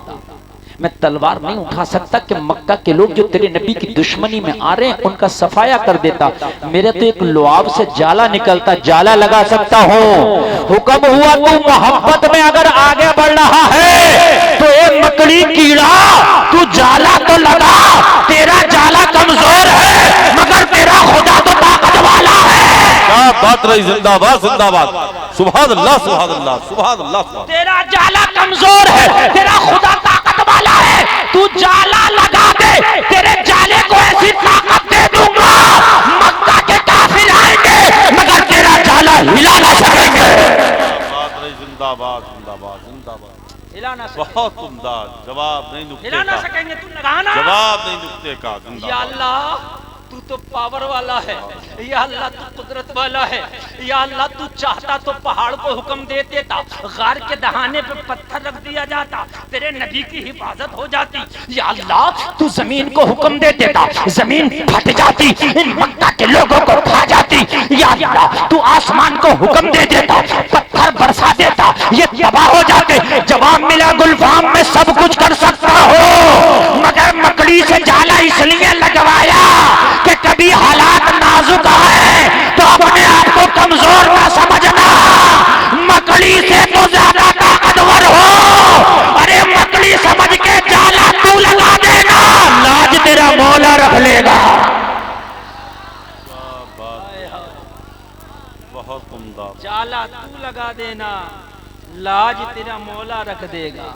मैं तलवार नहीं उठा सकता कि मक्का के लोग जो तेरे नबी की दुश्मनी में आ रहे हैं उनका सफाया कर देता, मेरे तो एक लुआब से जाला निकलता, जाला लगा सकता हूं। हुक्म हुआ तू मोहब्बत में अगर आगे बढ़ रहा है तो एक मकड़ी कीड़ा तू जाला तो लगा, तेरा जाला कमजोर है मगर तेरा खुदा तो ताकत वाला है। क्या बात रही, जिंदाबाद जिंदाबाद, सुभान अल्लाह सुभान अल्लाह सुभान अल्लाह। तेरा जाला कमजोर है, तेरा खुदा ताकत वाला है, तू जाला लगा दे, तेरे जाले को ऐसी ताकत दे दूंगा, मक्का के काफिर आएंगे मगर तेरा जाला हिला ना सकेंगे। बात रही, जिंदाबाद जिंदाबाद जिंदाबाद, हिला ना सकेंगे, बहुत उम्दा जवाब, नहीं नुक्ते हिला ना का सकेंगे, तू लगाना जवाब, नहीं नुक्ते का। या जिंदाबाद। अल्लाह तू तो पावर वाला है, या अल्लाह तू कुदरत वाला है, या अल्लाह तू चाहता तो पहाड़ को हुक्म दे देता, गार के दहाने पे पत्थर रख दिया जाता, तेरे नबी की हिफाजत हो जाती। या अल्लाह तू जमीन को हुक्म दे देता, जमीन फट जाती, इन मक्का के लोगों को खा जाती। या अल्लाह तू आसमान को हुक्म दे देता, पत्थर बरसा देता, ये तबाह हो जाते। जवाब मिला, गुलफाम में सब कुछ कर सकता हो मगर मकड़ी से जाला इसलिए लगवाया कि कभी हालात नाजुक है तो अपने आप को कमजोर ना समझना, मकड़ी से तो ज्यादा ताकतवर हो। अरे मकड़ी समझ के जाला तू लगा देगा, लाज तेरा मौला रख लेगा। बहुत उम्दा, जाला तू लगा देना, लाज तेरा मौला रख देगा,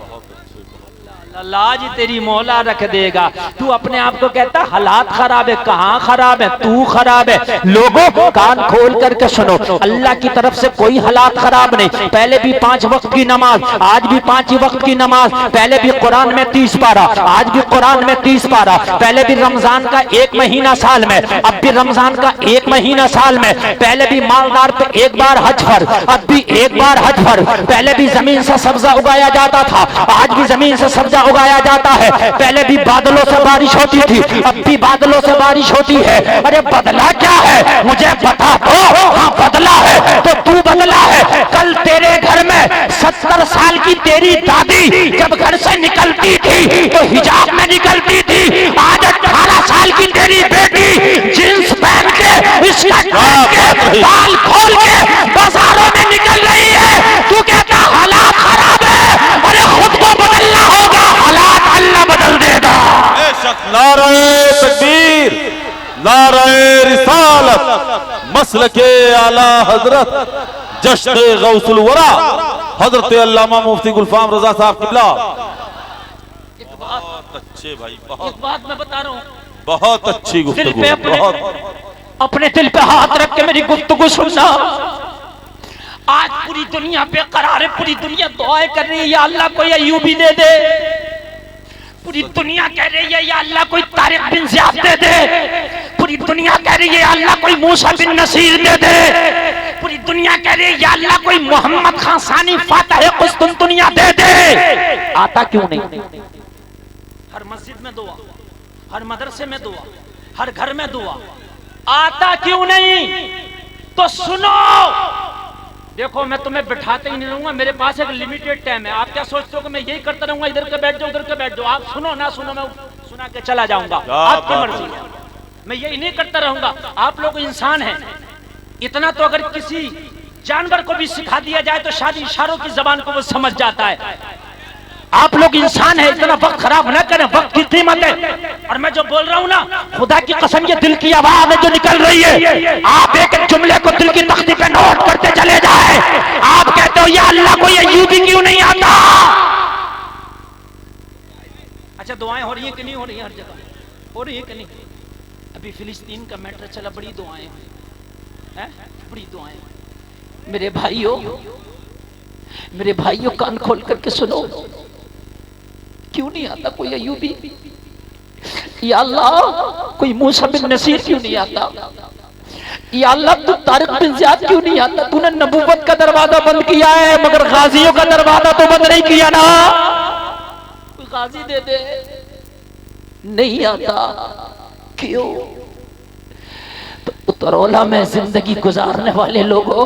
लाज तेरी मौला रख देगा। तू अपने आप को कहता हालात खराब है, कहाँ खराब है? तू खराब है। लोगों कान खोल करके सुनो, अल्लाह की तरफ से कोई हालात खराब नहीं। पहले भी 5 वक्त की नमाज, आज भी 5 ही वक्त की नमाज, पहले भी कुरान में 30 पारा, आज भी कुरान में 30 पारा, पहले भी रमजान का 1 महीना साल में, अब भी रमजान का 1 महीना साल में, पहले भी मालदार पे 1 बार हज फर्ज, अब भी 1 बार हज फर्ज, पहले भी जमीन से सब्जा उगाया जाता था, आज भी जमीन से सब्जा उगाया जाता है, पहले भी बादलों से बारिश होती थी, अब भी बादलों से बारिश होती है। अरे बदला क्या है मुझे बता दो। हाँ बदला है तो तू बदला है। कल तेरे घर में 70 साल की तेरी दादी जब घर से निकलती थी तो हिजाब में निकलती थी, आज 18 साल की तेरी बेटी जींस पहन के, स्कर्ट पहन के, बाल खोल के बाजारों में निकल रही है। तू कहता हालात खराब है, अरे खुद को बदलना होगा, हालात अल्लाह बदल देगा। बेशक। नारे तकबीर, नारे रिसालत, मसलके आला हजरत, जश्न गौसुल वरा, हजरत अल्लामा मुफ्ती गुलफाम रजा साहब किबला। बहुत अच्छे भाई, बहुत, एक बात मैं बता रहा हूँ, बहुत अच्छी गुफ्तगू, बहुत। अपने दिल पे हाथ रख के मेरी गुफ्तगू सुनना। आज पूरी दुनिया बेकरार है, पूरी दुनिया दुआएं कर रही है या अल्लाह कोई अय्यूबी दे दे, पूरी दुनिया कह रही है या अल्लाह कोई तारिक बिन ज़ियाद दे दे, पूरी दुनिया कह रही है या अल्लाह कोई मूसा बिन नसीर दे दे, पूरी दुनिया कह रही है या अल्लाह कोई मोहम्मद खान सानी फातह कुस्तुनतुनिया दे दे। आता क्यों नहीं? हर मस्जिद में दुआ, हर मदरसे में दुआ, हर घर में दुआ, आता क्यों नहीं? तो सुनो, देखो मैं तुम्हें बिठाते ही नहीं रहूंगा, मेरे पास एक लिमिटेड टाइम है। आप क्या सोचते हो कि मैं यही करता रहूंगा, इधर के बैठ जाओ उधर के बैठ जाओ? आप सुनो ना सुनो, मैं सुना के चला जाऊंगा, आपकी मर्जी है। मैं यही नहीं करता रहूंगा। आप लोग इंसान हैं, इतना तो अगर किसी जानवर को भी सिखा दिया जाए तो शायद इशारों की जबान को वो समझ जाता है। आप लोग इंसान हैं, इतना वक्त खराब न करें, वक्त की कीमत है। और मैं जो बोल रहा हूँ ना, खुदा की कसम ये दिल की आवाज है जो निकल रही है। आप एक एक जुमले को दिल की तख्ती पे नोट करते चले जाए। आप कहते हो या अल्लाह को ये यूबी क्यों नहीं आता? अच्छा दुआएं हो रही है कि नहीं हो रही है? हर जगह हो रही है कि नहीं? अभी फिलिस्तीन का मैटर चला, बड़ी दुआएं हैं, बड़ी दुआएं। मेरे भाइयों कान खोल करके सुनो, क्यों नहीं आता कोई अय्यूबी? या अल्लाह कोई मूसा बिन नसीर क्यों नहीं आता? या अल्लाह तू तारिक बिन ज़ियाद क्यों नहीं आता? तूने नबूवत का दरवाजा बंद किया है मगर गाजियों का दरवाजा तो बंद नहीं किया ना। कोई गाजी दे दे। नहीं आता क्यों? तो उतरौला में जिंदगी गुजारने वाले लोगों,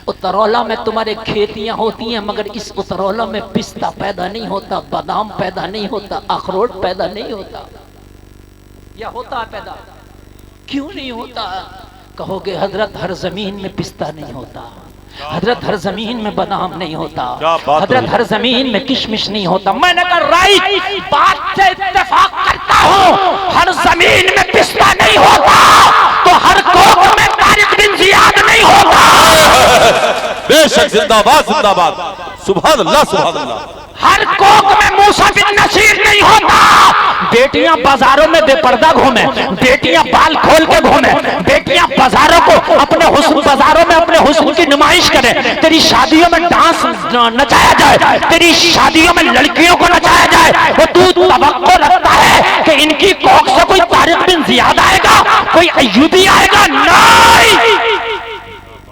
उतरौला में तुम्हारे खेतियां होती हैं मगर इस उतरौला में पिस्ता पैदा नहीं होता, बादाम पैदा नहीं होता, अखरोट पैदा नहीं होता। या होता पैदा? क्यों नहीं होता? कहोगे हजरत हर जमीन में पिस्ता नहीं होता, हजरत हर जमीन में बादाम नहीं होता, हजरत हर जमीन में किशमिश नहीं होता। मैंने कहा राइट, बात से इत्तेफाक करता हूँ। हर जमीन में पिस्ता नहीं होता तो हर कोख में तारिक बिन ज़ियाद नहीं होता। बेशक, जिंदाबाद जिंदाबाद, सुभान अल्लाह सुभान अल्लाह। हर कोख में मूसा बिन नसीर नहीं होता। बेटियां बाजारों में बेपर्दा घूमे, बेटियां बाल खोल के घूमे, बेटियां बाजारों को अपने हुस्न, बाजारों में अपने हुस्न की नुमाइश करें। तेरी शादियों में डांस नचाया जाए, तेरी शादियों में लड़कियों को नचाया जाए। वो तू तवक्को रखता है कि इनकी कोख से कोई तारिक बिन ज़ियाद आएगा, कोई अय्यूबी आएगा? नहीं।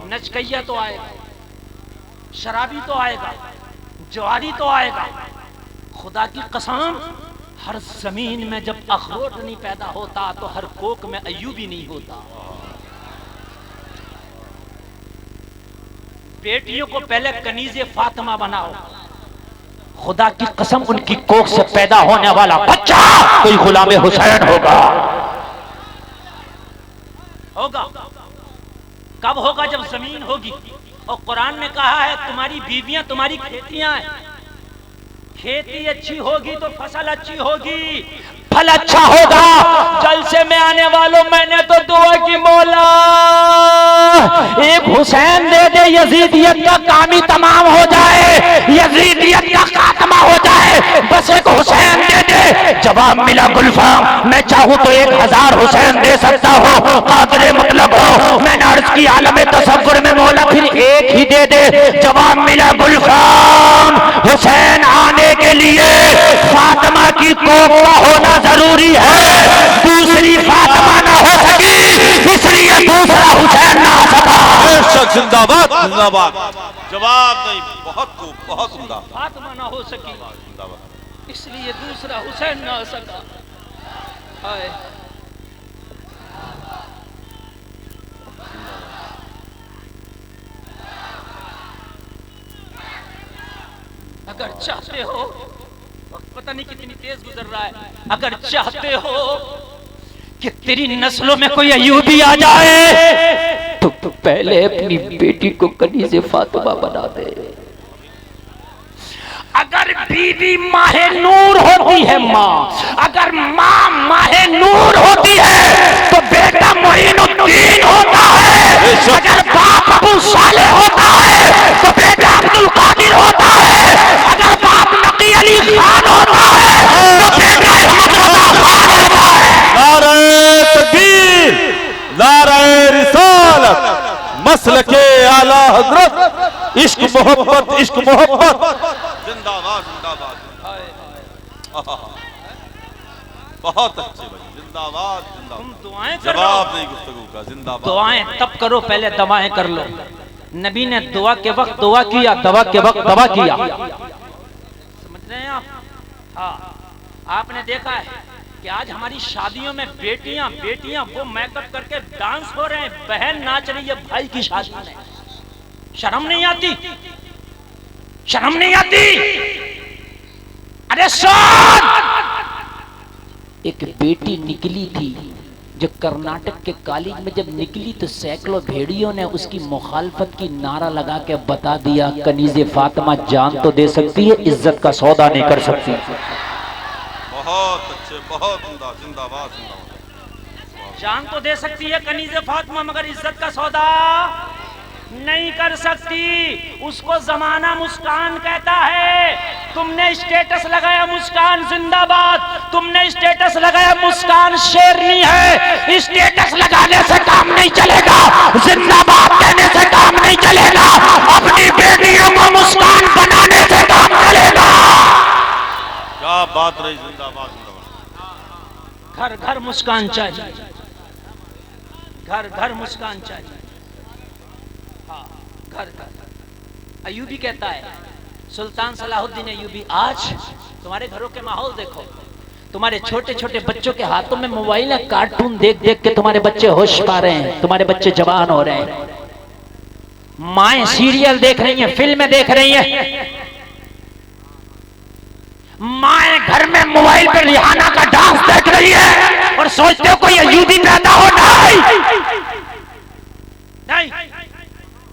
नचकैया तो आएगा, शराबी तो आएगा, जवारी तो आएगा। खुदा की कसम, हर जमीन में जब अखरोट नहीं पैदा होता तो हर कोक में अय्यूबी नहीं होता। बेटियों को पहले कनीज़े फातिमा बनाओ, खुदा की कसम उनकी कोख से पैदा होने वाला बच्चा कोई गुलाम हुसैन होगा। होगा कब होगा? जब जमीन होगी। और कुरान ने कहा है तुम्हारी बीवियां तुम्हारी खेतियां हैं। खेती अच्छी होगी तो फसल अच्छी होगी, फल अच्छा होगा। जलसे में आने वालों, मैंने तो दुआ की मौला एक हुसैन दे दे, यजीदियत का काम ही तमाम हो जाए, यजीदियत का खात्मा हो जाए। बस एक हुसैन दे दे। जवाब मिला गुलफाम, मैं चाहूं तो 1000 हुसैन दे सकता हूं, कादरे मतलब हो। मैंने अर्ज की आलम तसव्वुर में मौला फिर एक ही दे दे। जवाब मिला गुलफाम, हुसैन आने के लिए फातिमा की कोख का होना जरूरी है। दूसरी फातिमा ना हो सकी इसलिए दूसरा हुसैन ना आ सका। बेशक, जिंदाबाद जिंदाबाद। जवाब नहीं, बहुत खूब, बहुत उम्दा। फातिमा ना हो सकी इसलिए दूसरा हुसैन ना आ सका। हाय अगर चाहते हो, पता नहीं कितनी तेज गुजर रहा है, अगर चाहते हो कि तेरी नस्लों में कोई अय्यूबी आ जाए तो पहले अपनी बेटी को कनीज़े फातिमा बना दे। अगर बीवी माहे नूर होती है माँ, अगर माँ माहे नूर होती है तो बेटा मोइनुद्दीन होता है। अगर बाप अबू साले होता है तो बेटा अब्दुल कादिर होता है। अगर बाप नकी अली खान होता है तो बेटा अहमद रजा खान होता है। नारे तकबीर, नारे रिसालत, मसलके आला हजरत, इश्क मोहब्बत, इश्क मोहब्बत। जिंदाबाद जिंदाबाद। बहुत अच्छे भाई, जिंदाबाद जिंदाबाद। तुम दुआएं कर जवाब नहीं गुफ्तगू का, जिंदाबाद। दुआएं तब करो पहले दवाएं कर लो। नबी ने दुआ के वक्त दुआ किया, दवा के वक्त दवा किया। समझ रहे हैं आप? हाँ, आपने देखा है कि आज हमारी शादियों में बेटियां वो मेकअप करके डांस हो रहे हैं। बहन नाच रही है भाई की शादी में। शर्म नहीं आती? शर्म नहीं आती? अरे सुन, एक बेटी निकली थी जो कर्नाटक के कॉलेज में जब निकली तो सैकड़ों भेड़ियों ने उसकी मुखालफत की नारा लगा के बता दिया कनीज़े फातिमा जान तो दे सकती है, इज्जत का सौदा नहीं कर सकती। बहुत अच्छे, बहुत उम्दा, जिंदाबाद जिंदाबाद। जान तो दे सकती है कनीज़े फातिमा मगर इज्जत का सौदा नहीं कर सकती। उसको जमाना मुस्कान कहता है। तुमने स्टेटस लगाया मुस्कान जिंदाबाद, तुमने स्टेटस लगाया मुस्कान शेरनी है। स्टेटस लगाने से काम नहीं चलेगा, जिंदाबाद कहने से काम नहीं चलेगा, अपनी बेटियों को मुस्कान बनाने से काम चलेगा। क्या बात रही, जिंदाबाद जिंदाबाद। मुस्कान चाहिए, घर घर मुस्कान चाहिए। हाँ, घर घर। अयूबी कहता है, सुल्तान सलाहुद्दीन अयूबी, आज तुम्हारे घरों के माहौल देखो, तुम्हारे छोटे छोटे बच्चों के हाथों में मोबाइल है, कार्टून देख देख के तुम्हारे बच्चे होश पा रहे हैं, तुम्हारे बच्चे जवान हो रहे हैं। माएं सीरियल देख रही हैं, फिल्में देख रही हैं, माएं घर में मोबाइल पर रिहाना का डांस देख रही है और सोचते हो कोई अयूबी पैदा हो। नहीं,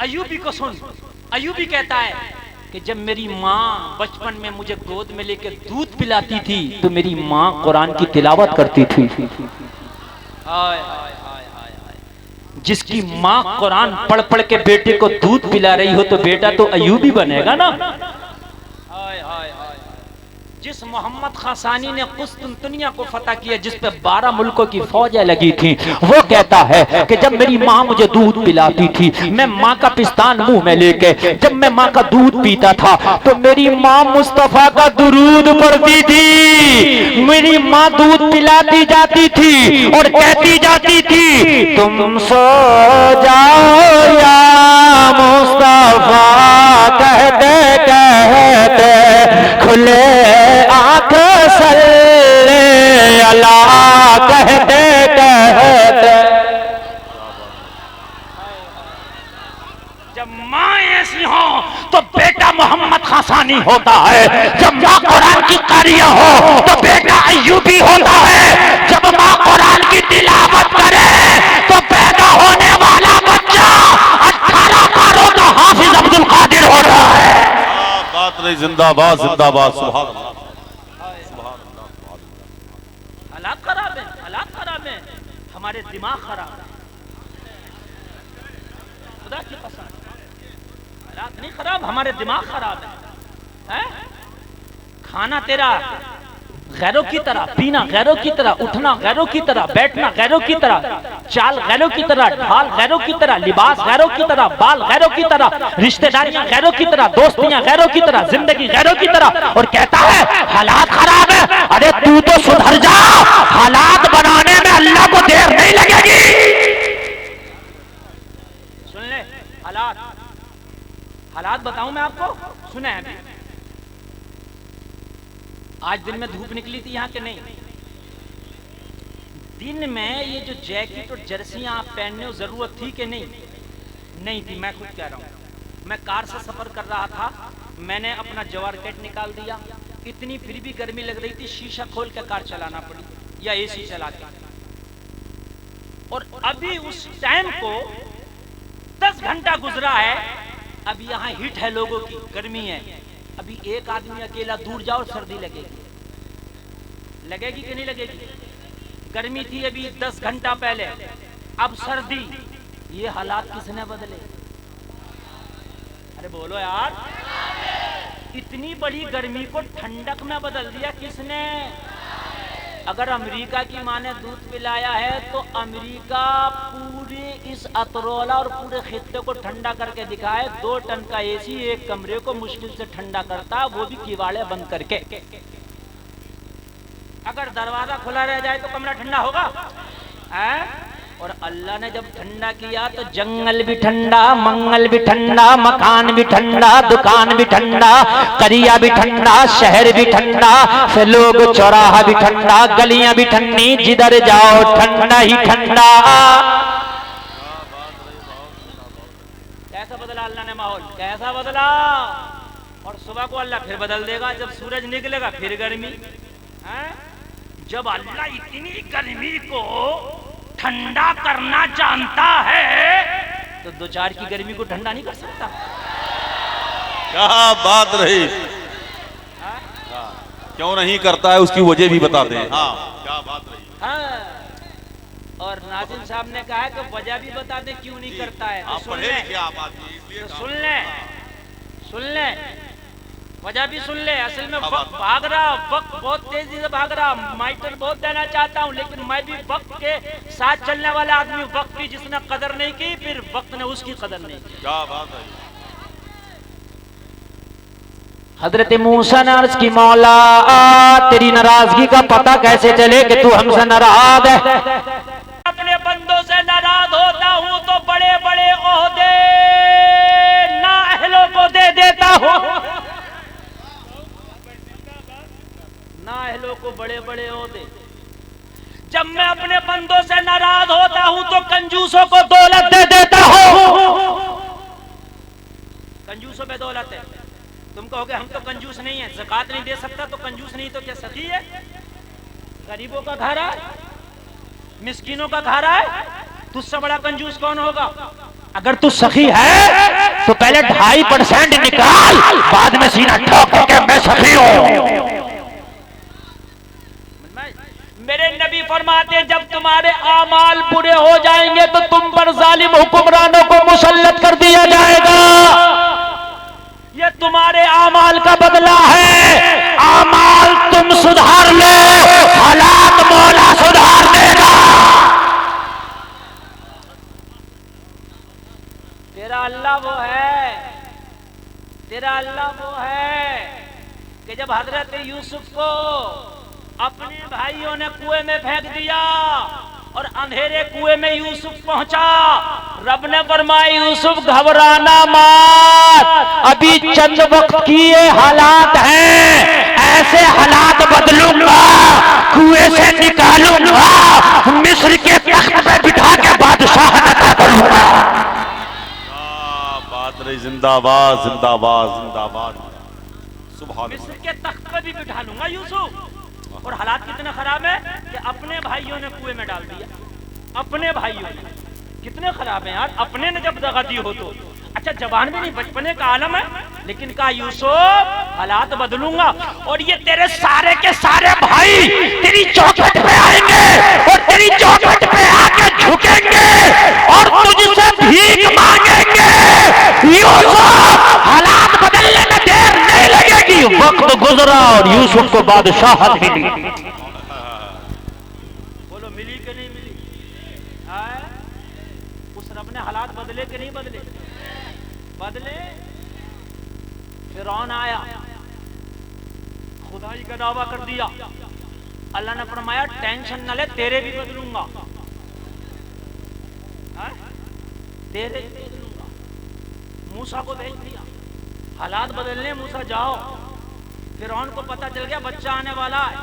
अयूबी को सुन। अयूबी कहता है कि जब मेरी माँ बचपन में मुझे गोद में लेकर दूध पिलाती थी तो मेरी माँ कुरान की तिलावत करती थी। हाय हाय हाय हाय हाय। जिसकी माँ कुरान पढ़ पढ़ के बेटे को दूध पिला रही हो तो बेटा तो अयूबी बनेगा ना। हाय हाय हाय। जिस मोहम्मद खासानी ने कुस्तुनतुनिया को फतह किया, जिस पे 12 मुल्कों की फौजें लगी थी, वो कहता है कि जब मेरी माँ मुझे दूध पिलाती थी, मैं माँ का पिस्तान मुंह में लेके जब मैं माँ का दूध पीता था तो मेरी माँ मुस्तफा का दुरूद पढ़ती थी। मेरी माँ दूध पिलाती जाती थी और कहती जाती थी, तुम सो जाओ या मुस्तफा, कहते कहते खुले आंख सल्ले अला, कहते कहते। जब माँ ऐसी हो तो बेटा मोहम्मद खासानी होता है, जब माँ कुरान की कारिया हो तो बेटा अयूबी होता है, जब माँ कुरान की तिलावत करे तो पैदा होने वाला बच्चा 18 पारों का हाफिज अब्दुल कादिर हो रहा है। बात नहीं, जिंदाबाद जिंदाबाद, सुभान अल्लाह। हालात खराब है, हालात खराब है, हमारे दिमाग खराब है, खुदा की कसम। हालात नहीं खराब, हमारे दिमाग खराब है। खाना तेरा गैरों की तरह, पीना गैरों की तरह, उठना गैरों की तरह, बैठना गैरों की तरह, चाल गैरों की तरह, ढाल गैरों की तरह, लिबास गैरों की तरह, बाल गैरों की तरह, रिश्तेदारियां गैरों की तरह, दोस्तियां गैरों की तरह, जिंदगी गैरों की तरह, और कहता है हालात खराब है। अरे तू तो सुधर जा, हालात बनाने में अल्लाह को देर नहीं लगेगी। सुन ले, हालात बताऊं मैं आपको, सुने अभी। आज दिन में धूप निकली थी यहाँ के नहीं? दिन में ये जो जैकेट और जर्सियां आप पहनने जरूरत थी कि नहीं? नहीं थी, मैं खुद कह रहा हूँ। मैं कार से सफर कर रहा था, मैंने अपना जवार कैट निकाल दिया, इतनी फिर भी गर्मी लग रही थी, शीशा खोल के कार चलाना पड़ी या एसी चला के। और अभी उस टाइम को 10 घंटा गुजरा है, अभी यहाँ हीट है, लोगों की गर्मी है। अभी एक आदमी अकेला दूर जाओ और सर्दी लगेगी, लगेगी कि नहीं लगेगी? गर्मी थी अभी 10 घंटा पहले, अब सर्दी। ये हालात किसने बदले? अरे बोलो यार, इतनी बड़ी गर्मी को ठंडक में बदल दिया किसने? अगर अमेरिका की माँ ने दूध पिलाया है तो अमेरिका पूरे इस अतरोला और पूरे खित्ते को ठंडा करके दिखाए। 2 टन का एसी एक कमरे को मुश्किल से ठंडा करता, वो भी किवाड़े बंद करके। अगर दरवाजा खुला रह जाए तो कमरा ठंडा होगा? और अल्लाह ने जब ठंडा किया तो जंगल भी ठंडा, मंगल भी ठंडा, मकान भी ठंडा, दुकान भी ठंडा, करिया भी ठंडा, शहर भी ठंडा, फिर लोग चौराहा भी ठंडा, गलियां भी ठंडी, जिधर जाओ ठंडा ही ठंडा। कैसा बदला अल्लाह ने माहौल, कैसा बदला। और सुबह को अल्लाह फिर बदल देगा, जब सूरज निकलेगा फिर गर्मी। जब अल्लाह इतनी गर्मी को ठंडा करना जानता है तो 2-4 की गर्मी को ठंडा नहीं कर सकता? क्या बात रही, क्यों नहीं करता है उसकी वजह भी बता दें। हाँ, क्या बात रही। हाँ, और नाजिम साहब ने कहा कि वजह भी बता दें क्यों नहीं करता है। आप पढ़े लिखे आप आदमी, इसलिए सुन ले, वजह भी सुन ले। असल में वक्त भाग रहा, वक्त बहुत तेजी से भाग रहा। माइटर बहुत देना चाहता हूँ, लेकिन मैं भी वक्त के साथ चलने वाला आदमी। वक्त की जिसने कदर नहीं की, फिर वक्त ने उसकी कदर नहीं की। क्या बात है। हजरत मूसा ने अर्ज की मौला तेरी नाराजगी का पता कैसे चले कि तू हमसे नाराज है। अपने बंदों से नाराज होता हूँ तो बड़े बड़े ओहदे नाअहलों को दे देता हूँ, नाअहलों को बड़े बड़े ओहदे। जब मैं अपने बंदों से नाराज होता हूँ तो कंजूसों को दौलत दे देता हूँ। कंजूसों में दौलत है। तुम कहोगे हम तो कंजूस नहीं है, ज़कात नहीं दे सकता तो कंजूस नहीं तो क्या सखी है? गरीबों का घर है, मिस्कीनों का घर है, तुझसे बड़ा कंजूस कौन होगा? अगर तू सखी है तो पहले 2.5% निकाल, बाद में सीना ठोक के मैं सखी हूँ। मेरे नबी फरमाते जब तुम्हारे आमाल बुरे हो जाएंगे तो तुम पर जालिम हुक्मरानों को मुसल्लत कर दिया जाएगा। ये तुम्हारे आमाल का बदला है। आमाल तुम सुधार लो, हालात मौला सुधार देगा। तेरा अल्लाह वो है, तेरा अल्लाह वो है कि जब हजरत यूसुफ को अपने भाइयों ने कुएं में फेंक दिया और अंधेरे कुएं में यूसुफ पहुंचा, रब ने फरमाया यूसुफ घबराना मत, अभी चंद वक्त की ये हालात हैं, ऐसे हालात बदलूंगा, कुएं से निकालूंगा, मिस्र के तख्त पे बिठा के बादशाह अता करूंगा। जिंदाबाद जिंदाबाद जिंदाबाद। सुभान मिस्र के तख्त पे भी बिठा लूंगा यूसुफ। और हालात कितने खराब है कि अपने भाइयों ने कुएं में डाल दिया, अपने भाइयों ने। कितने खराब हैं यार, अपने ने जब दगा दी हो तो। अच्छा जवान भी नहीं, बचपने का आलम है, लेकिन कहा यूसुफ हालात बदलूंगा और ये तेरे सारे के सारे भाई तेरी चौखट पे आएंगे और तेरी चौखट पे आके झुकेंगे और तुझसे भीख मांगेंगे। यूसुफ हालात बदलने में देर नहीं लगेगी। वक्त गुजरा और यूसुफ को बादशाहत मिली। बोलो मिली कि नहीं मिली? उस रब ने हालात बदले कि नहीं बदले? बदले। फिरौन आया, खुदाई का दावा कर दिया। अल्लाह ने फरमाया टेंशन न ले, तेरे भी बदलूंगा, तेरे भी बदलूंगा। मूसा को भेज दिया, हालात बदलने मूसा जाओ। फिरौन को पता चल गया बच्चा आने वाला है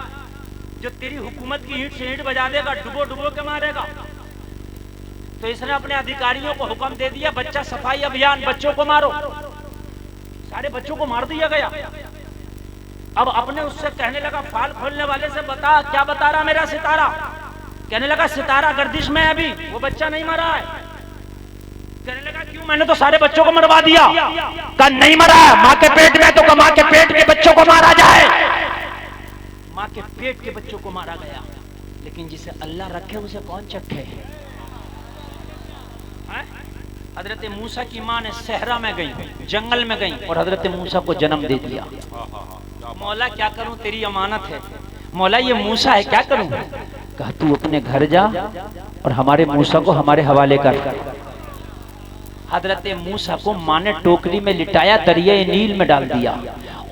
जो तेरी हुकूमत की ईंट से ईंट बजा देगा, डुबो डुबो के मारेगा। तो इसने अपने अधिकारियों को हुक्म दे दिया बच्चा सफाई अभियान, बच्चों को मारो। सारे बच्चों को मार दिया गया। अब अपने उससे कहने लगा, फाल खोलने वाले से बता क्या बता रहा मेरा सितारा? कहने लगा सितारा गर्दिश में है, अभी वो बच्चा नहीं मरा है। कहने लगा क्यों? मैंने तो सारे बच्चों को मरवा दिया। कहा नहीं मरा है, माँ के पेट में, तो माँ के पेट के बच्चों को मारा जाए। माँ के पेट के बच्चों को मारा गया, लेकिन जिसे अल्लाह रखे उसे कौन चखे? हजरत मूसा की माँ ने सहरा में गई, जंगल में गई और हजरत मूसा को जन्म दे दिया। मौला क्या करूं, तेरी अमानत है। मौला ये मूसा है, क्या करूं? कहा तू अपने घर जा और हमारे मूसा को हमारे हवाले कर। हजरत मूसा को माँ ने टोकरी में लिटाया, दरिया नील में डाल दिया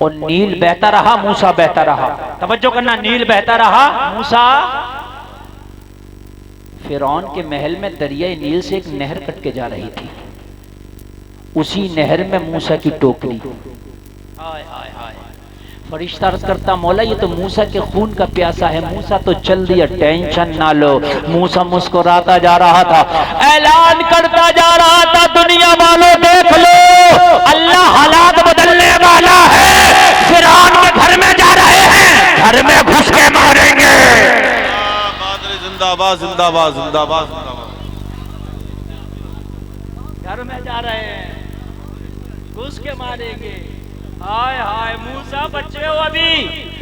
और नील बहता रहा, मूसा बहता रहा। तवज्जो करना, नील बहता रहा, मूसा। फिरौन के महल में दरिया नील से एक नहर कट के जा रही थी, उसी नहर में मूसा की टोकरी। हाय हाय हाय। फरिश्ता अर्ज करता मौला ये तो मूसा के खून का प्यासा है। मूसा तो चल दिया, टेंशन ना लो। मूसा मुस्कुराता जा रहा था, ऐलान करता जा रहा था, दुनिया वालों देख लो, अल्लाह हालात बदलने वाला है। फिरौन के घर में जा रहे हैं, घर में घुस के मारेंगे। जिंदाबाद जिंदाबाद जिंदाबाद जिंदाबाद। घर में जा रहे हैं, घुस के मारेंगे। हाय हाय, मूसा बच्चे हो अभी,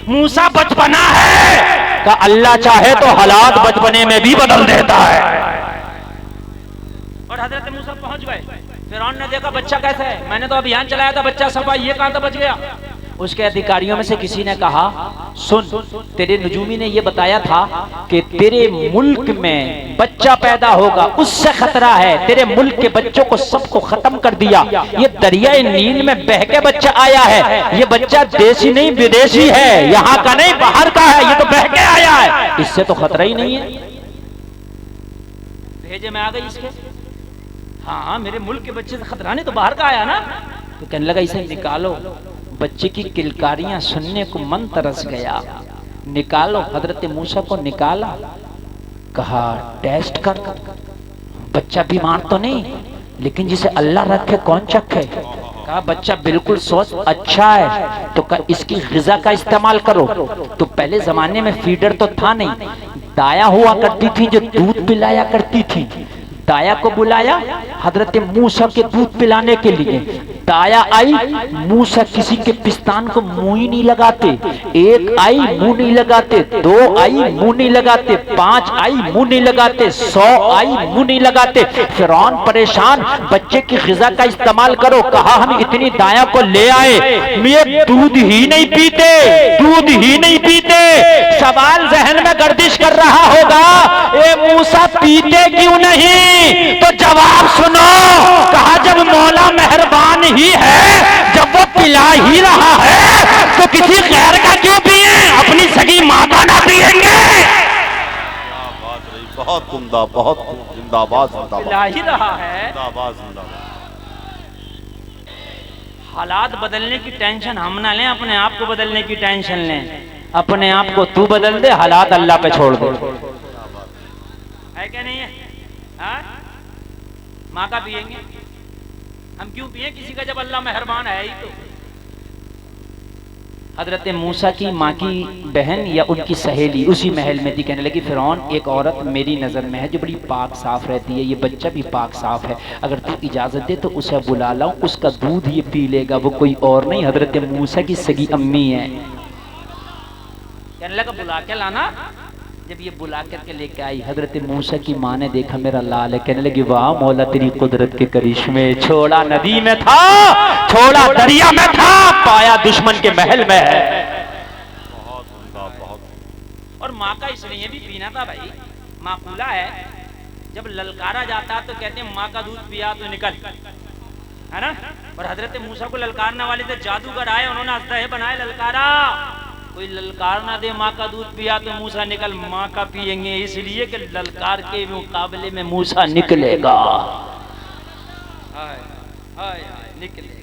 मूसा बचपना है। का अल्लाह चाहे तो हालात बचपने में भी बदल देता है। और हजरत मूसा पहुंच गए। फिरौन ने देखा बच्चा कैसा है, मैंने तो अभियान चलाया था, बच्चा सफा, ये कहां से बच गया? उसके अधिकारियों में से किसी ने कहा, सुन, तेरे नजूमी ने यह बताया था कि तेरे मुल्क में बच्चा पैदा होगा, उससे खतरा है, तेरे मुल्क के बच्चों को सबको खत्म कर दिया। ये दरियाए नील में बह के बच्चा आया है, ये बच्चा देसी नहीं विदेशी है, यहाँ का नहीं बाहर का है, ये तो बह के आया है, इससे तो खतरा ही नहीं है। भेजे में आ गई इसके, हाँ मेरे मुल्क के बच्चे से खतरा नहीं, तो बाहर का आया ना। तो कहने लगा इसे निकालो। बच्चे की किलकारियां सुनने को मन तरस गया, निकालो। हजरत मूसा को निकाला, कहा टेस्ट कर, बच्चा बीमार तो नहीं, लेकिन जिसे अल्लाह रखे कौन चखे। कहा बच्चा बिल्कुल स्वस्थ अच्छा है, तो इसकी ग़िज़ा का इस्तेमाल करो। तो पहले जमाने में फीडर तो था नहीं, दाया हुआ करती थी जो दूध पिलाया करती थी। दाया को बुलाया हजरत मूसा के दूध पिलाने के लिए। दाया आई, मूसा किसी के पिस्तान को मुंह ही नहीं लगाते। एक आई मुंह नहीं लगाते, 2 आई मुंह नहीं लगाते, 5 आई मुंह नहीं लगाते, 100 आई मुंह नहीं लगाते। फिरौन परेशान, बच्चे की ग़िज़ा का इस्तेमाल करो। कहा हम इतनी दाया को ले आए, ये दूध ही नहीं पीते, दूध ही नहीं पीते। सवाल जहन में गर्दिश कर रहा होगा, ए मूसा पीते क्यों नहीं? तो जवाब सुनो। कहा जब मौला मेहरबान ही है, जब वो पिला ही रहा है, तो किसी गैर का क्यों पिए? अपनी सगी माता ना पिएंगे? बहुत उम्दा, बहुत जिंदाबाद, पिला ही रहा है। जिंदाबाद, जिंदाबाद। हालात बदलने की टेंशन हम ना लें, अपने आप को बदलने की टेंशन लें। अपने आप को तू बदल दे, हालात अल्लाह पे छोड़ दे। है क्या नहीं है? माँ का पिएंगे हम, क्यों पिए किसी का जब अल्लाह मेहरबान है ही तो। हजरत मूसा की माँ की बहन या उनकी सहेली उसी महल में थी। कहने लगी फिरौन एक औरत मेरी नज़र में है जो बड़ी पाक साफ रहती है, ये बच्चा भी पाक साफ है, अगर तू इजाज़त दे तो उसे बुला लाऊं, उसका दूध ये पी लेगा, वो कोई और नहीं हजरत मूसा की सगी अम्मी है। कहने लगा बुला के लाना। जब ये बुला करके लेके आई, हजरत मूसा की माँ ने देखा मेरा लाल है, कहने लगी वाह मौला तेरी कुदरत के करिश्मे, छोड़ा नदी में था, छोड़ा दरिया में था, पाया दुश्मन के महल में है। और माँ का इसलिए भी पीना था भाई, माकूला है। जब ललकारा जाता तो कहते हैं माँ का दूध पिया तो निकल, है ना। और हजरत मूसा को ललकारने वाले थे जादूगर आए, उन्होंने अस्तहे बनाए ललकारा। कोई ललकार ना दे माँ का दूध पिया तो मूसा निकल, माँ का पिएंगे इसलिए कि ललकार के मुकाबले में मूसा निकलेगा। हाय हाय निकलेगा।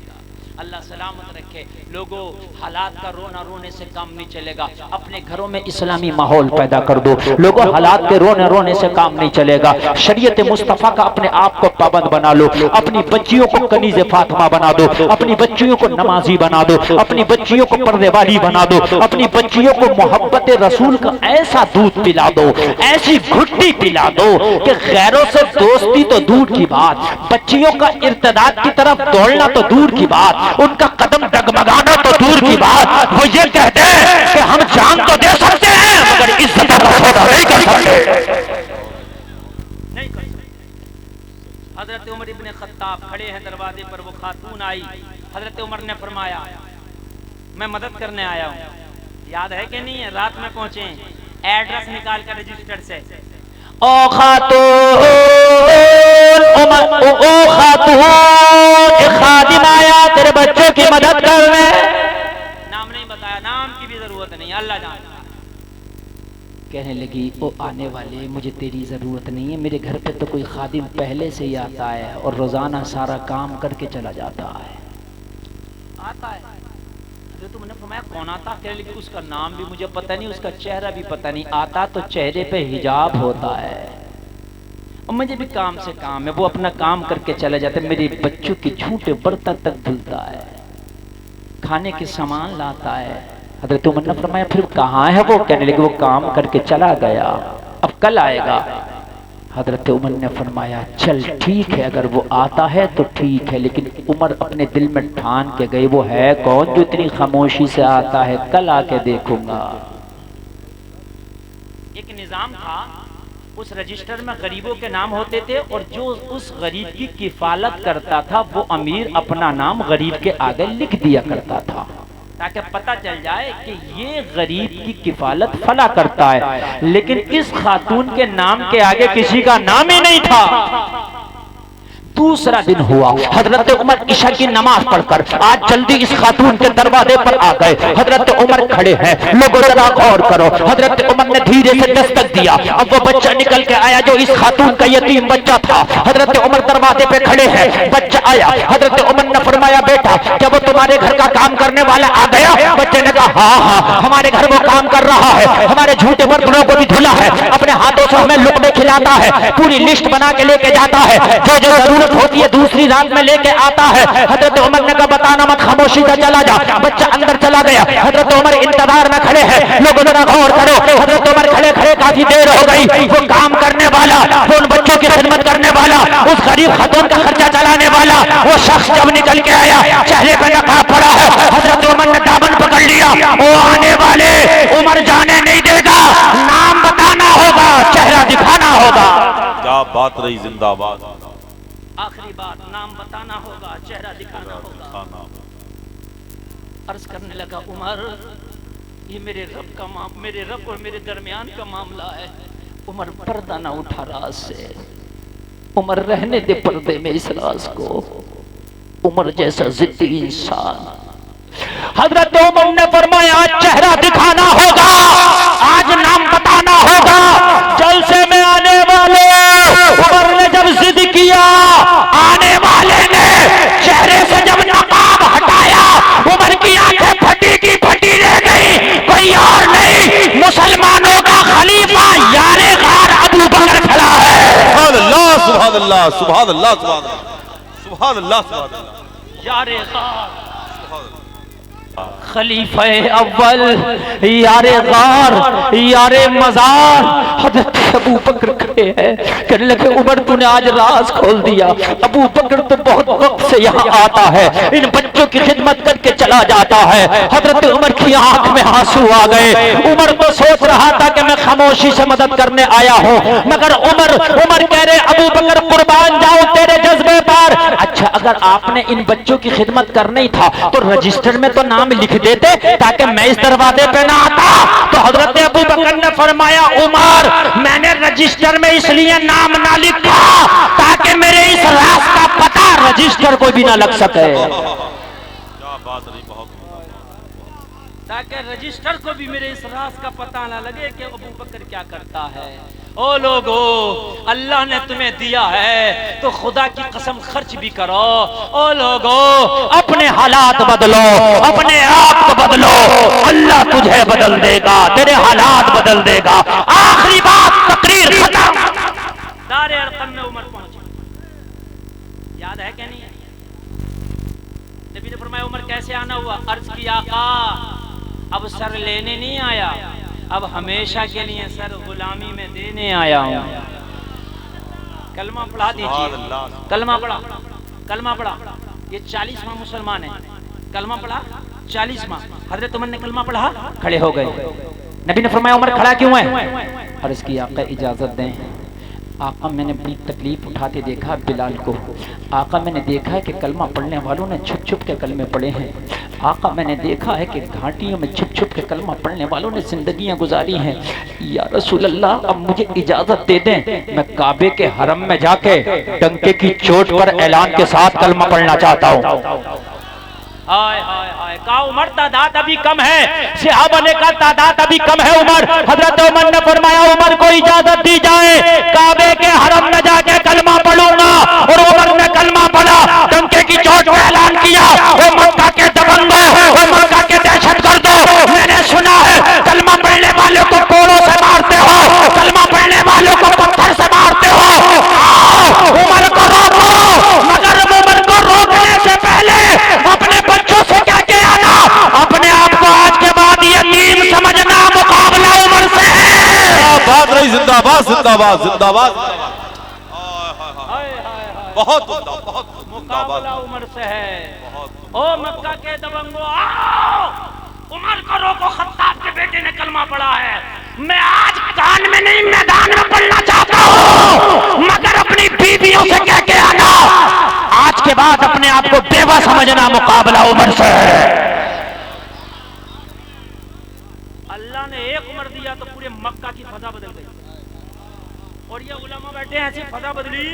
अल्लाह सलामत रखे। लोगों हालात का रोना रोने से काम नहीं चलेगा। अपने घरों में इस्लामी माहौल पैदा कर दो। लोगों हालात के रोने रोने से काम नहीं चलेगा। शरीयत मुस्तफ़ा का अपने आप को पाबंद बना लो। अपनी बच्चियों को कनीज़े फातिमा बना दो, अपनी बच्चियों को नमाजी बना दो, अपनी बच्चियों को पर्दे वाली बना दो, अपनी बच्चियों को मोहब्बत रसूल का ऐसा दूध पिला दो, ऐसी घुट्टी पिला दो कि गैरों से दोस्ती तो दूर की बात, बच्चियों का इर्तिदाद की तरफ दौड़ना तो दूर की बात, उनका कदम डगमगाना तो दूर की बात। वो ये कहते हैं कि हम जान तो दे सकते हैं मगर इज्जत का सौदा नहीं कर सकते। नहीं कर सकते। हजरत उमर इब्ने खत्ताब खड़े हैं दरवाजे पर, वो खातून आई। हजरत उमर ने फरमाया मैं मदद करने आया हूँ। याद है कि नहीं है? रात में पहुंचे, एड्रेस निकाल कर रजिस्टर से, ओ खातून खादिम आया तेरे बच्चों की मदद करने। नाम नहीं बताया, नाम की भी जरूरत नहीं, अल्लाह जानता। कहने लगी ओ आने वाले मुझे तेरी जरूरत नहीं है, मेरे घर पे तो कोई खादिम पहले से ही आता है और रोजाना सारा काम करके चला जाता है। आता है जो तुमने फरमाया कौन आता? कहने लगी उसका नाम भी मुझे पता नहीं, उसका चेहरा भी पता नहीं, आता तो चेहरे पे हिजाब होता है और मुझे भी काम से काम है, वो अपना काम करके चले जाते, मेरे बच्चों के झूठे बर्तन तक धुलता है, खाने के सामान लाता है। हजरत उमर ने फरमाया फिर कहाँ है वो? कहने लगे वो काम करके चला गया, अब कल आएगा। हजरत उमर ने फरमाया चल ठीक है, अगर वो आता है तो ठीक है, लेकिन उमर अपने दिल में ठान के गए वो है कौन जो इतनी खामोशी से आता है, कल आके देखूंगा। एक निजाम था, उस रजिस्टर में गरीबों के नाम होते थे और जो उस गरीब की किफालत करता था वो अमीर अपना नाम गरीब के आगे लिख दिया करता था। ताकि पता चल जाए कि ये गरीब की किफालत फला करता है। लेकिन इस खातून के नाम के आगे किसी का नाम ही नहीं था। दूसरा दिन हुआ, हजरत उमर इशा की नमाज पढ़कर आज जल्दी इस खातून के दरवाजे पर आ गए। हजरत उमर खड़े हैं, लोगों जरा गौर करो। हजरत उमर ने धीरे से दस्तक दिया। अब वो बच्चा निकल के आया जो इस खातून का यतीम बच्चा था। हजरत उमर दरवाजे पे खड़े हैं, बच्चा आया। हजरत उमर ने फरमाया, बेटा क्या वो तुम्हारे घर का काम करने वाला आ गया? बच्चे ने कहा, हाँ हाँ हमारे घर वो काम कर रहा है, हमारे झूठे बर्तनों को भी धुला है, अपने हाथों से हमें लुकमे खिलाता है, पूरी लिस्ट बना के लेके जाता है, जो जो जरूरत होती है दूसरी रात में लेके आता है। हजरत उमर ने कहा, बताना मत, खामोशी से चला जा। बच्चा अंदर चला गया। हजरत उमर इंतजार में खड़े हैं। लोगों जरा गौर करो, हजरत उमर खड़े खड़े काफी देर हो गई। वो काम करने वाला, वो उन बच्चों की खिदमत करने वाला, उस गरीब खातून का खर्चा चलाने वाला वो शख्स जब निकल के आया, चेहरे पर नकाब पड़ा है। हजरत उमर ने दामन पकड़ लिया। वो आने वाले उमर जाने नहीं देगा, नाम बताना होगा, चेहरा दिखाना होगा। क्या बात रही, जिंदाबाद। आखिरी बात, नाम बताना होगा, चेहरा दिखाना होगा। अर्ज करने लगा, उमर ये मेरे रब और मेरे दरमियान का मामला है। उमर पर्दा ना उठा राज से। उमर रहने दे पर्दे में इस राज को। उमर जैसा जिद्दी इंसान। हजरत उमर ने फरमाया, आज चेहरा दिखाना होगा, आज नाम बताना होगा। जलसे में आने वाले उमर ने जब जिद किया, आने वाले ने चेहरे से जब नकाब हटाया, उमर की आंखें फटी की फटी रह गई। कोई और नहीं, मुसलमानों का खलीफा यारे गार अबू बकर खड़ा है। सुभान अल्लाह, सुभान अल्लाह, सुभान अल्लाह, सुभान अल्लाह, सुभान अल्लाह। यारे गार खलीफा अव्वल, यारे गार, यारे मजार। हजरत अबू बकर खड़े हैं, कहने लगे, उमर तूने आज राज खोल दिया। अबू बकर तो बहुत वक्त से यहाँ आता है, इन बच्चों की खिदमत करके चला जाता है। हजरत उमर की आंख में आंसू आ गए। उमर तो सोच रहा था कि मैं खामोशी से मदद करने आया हूँ, मगर उमर कह रहे, अबू बकर कुर्बान जाओ तेरे जज्बे पर। अच्छा, अगर आपने इन बच्चों की खिदमत करनी था तो रजिस्टर में तो नाम लिख देते ताकि मैं इस दरवाजे पे ना आता। तो हजरत अबू बकर ने फरमाया, उमर मैंने रजिस्टर में इसलिए नाम ना लिखा ताकि मेरे इस राज का पता रजिस्टर को भी ना लग सके। क्या बात रही, बहुत ताकि रजिस्टर को भी मेरे इस राज का पता ना लगे कि अबू बकर क्या करता है। ओ लोगो, अल्लाह ने तुम्हें दिया है तो खुदा की कसम खर्च भी करो। ओ लोगो, अपने हालात बदलो, अपने आप को बदलो, अल्लाह तुझे बदल देगा, तेरे हालात बदल देगा। आखिरी बात, तकरीर खत्म। दारे अरकम में उमर पहुंचे, याद है क्या नहीं है? नबी ने फरमाया, उमर कैसे आना हुआ? अर्ज किया, आका अब सर लेने नहीं आया, अब हमेशा के लिए सर गुलामी में देने आया हूं। कलमा पढ़ा दीजिए, कलमा पढ़ा, कलमा पढ़ा। ये 40वां मुसलमान है, कलमा पढ़ा 40वां। हजरत उमर ने कलमा पढ़ा, खड़े हो गए। नबी ने फरमाया, उमर खड़ा क्यों है? अर्ज किया, आका इजाजत दें। आका मैंने बड़ी तकलीफ उठाते देखा बिलाल को। आका मैंने देखा है कि कलमा पढ़ने वालों ने छुप छुप के कलमे पढ़े हैं। आका मैंने देखा है कि घाटियों में छुप छुप के कलमा पढ़ने वालों ने जिंदगियां गुजारी हैं। या रसूल अल्लाह, अब मुझे इजाजत दे दें, मैं काबे के हरम में जाके डंके की चोट पर ऐलान के साथ कलमा पढ़ना चाहता हूँ। हाय हाय हाय, का उमर तादाद अभी कम है, सहाबा ने कहा तादाद अभी कम है उमर। हजरत उमर ने फरमाया, उमर को इजाजत दी जाए, काबे के हरम में जाके कलमा पढ़ूंगा। और उमर ने कलमा पढ़ा, डंके की चोट पर ऐलान किया, ओ मक्का के दबंगो, ओ मक्का के दहशतगर्दो, मैंने सुना है कलमा पढ़ने वालों को कोड़ों से मारते हो, कलमा पढ़ने वालों को पत्थर से मारते हो। उमर को रोको, मगर उमर को रोकने से पहले अपने बच्चों से क्या किया ना, अपने आप को आज के बाद यतीम समझना, मुकाबला उमर से है। बात रही, जिंदाबाद, जिंदाबाद, जिंदाबाद। बहुत मुकाबला उमर से है। ओ मक्का के दबंगो, आओ, उमर को रोको, खत्ताब के बेटे ने कलमा पढ़ा है। मैं आज कान में नहीं मैदान में पढ़ना चाहता हूँ, मगर अपनी बीवियों से कह के आना, आज के बाद अपने आप को बेवा समझना, मुकाबला उमर से है। किया तो पूरे मक्का की फजा बदल गई। और ये उलमा बैठे हैं, ऐसी फजा बदली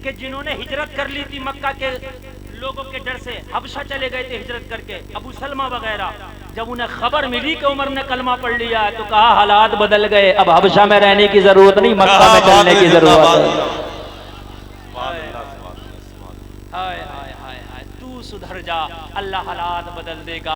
कि जिन्होंने हिजरत कर ली थी मक्का के लोगों के डर से, हबशा चले गए थे हिजरत करके, अबू सलमा वगैरह, जब उन्हें खबर मिली कि उमर ने कलमा पढ़ लिया तो कहा हालात बदल गए, अब हबशा में रहने की जरूरत नहीं, मक्का में चलने की जरूरत है। हाय हाय हाय हाय, तू सुधर जा, अल्लाह हालात बदल देगा।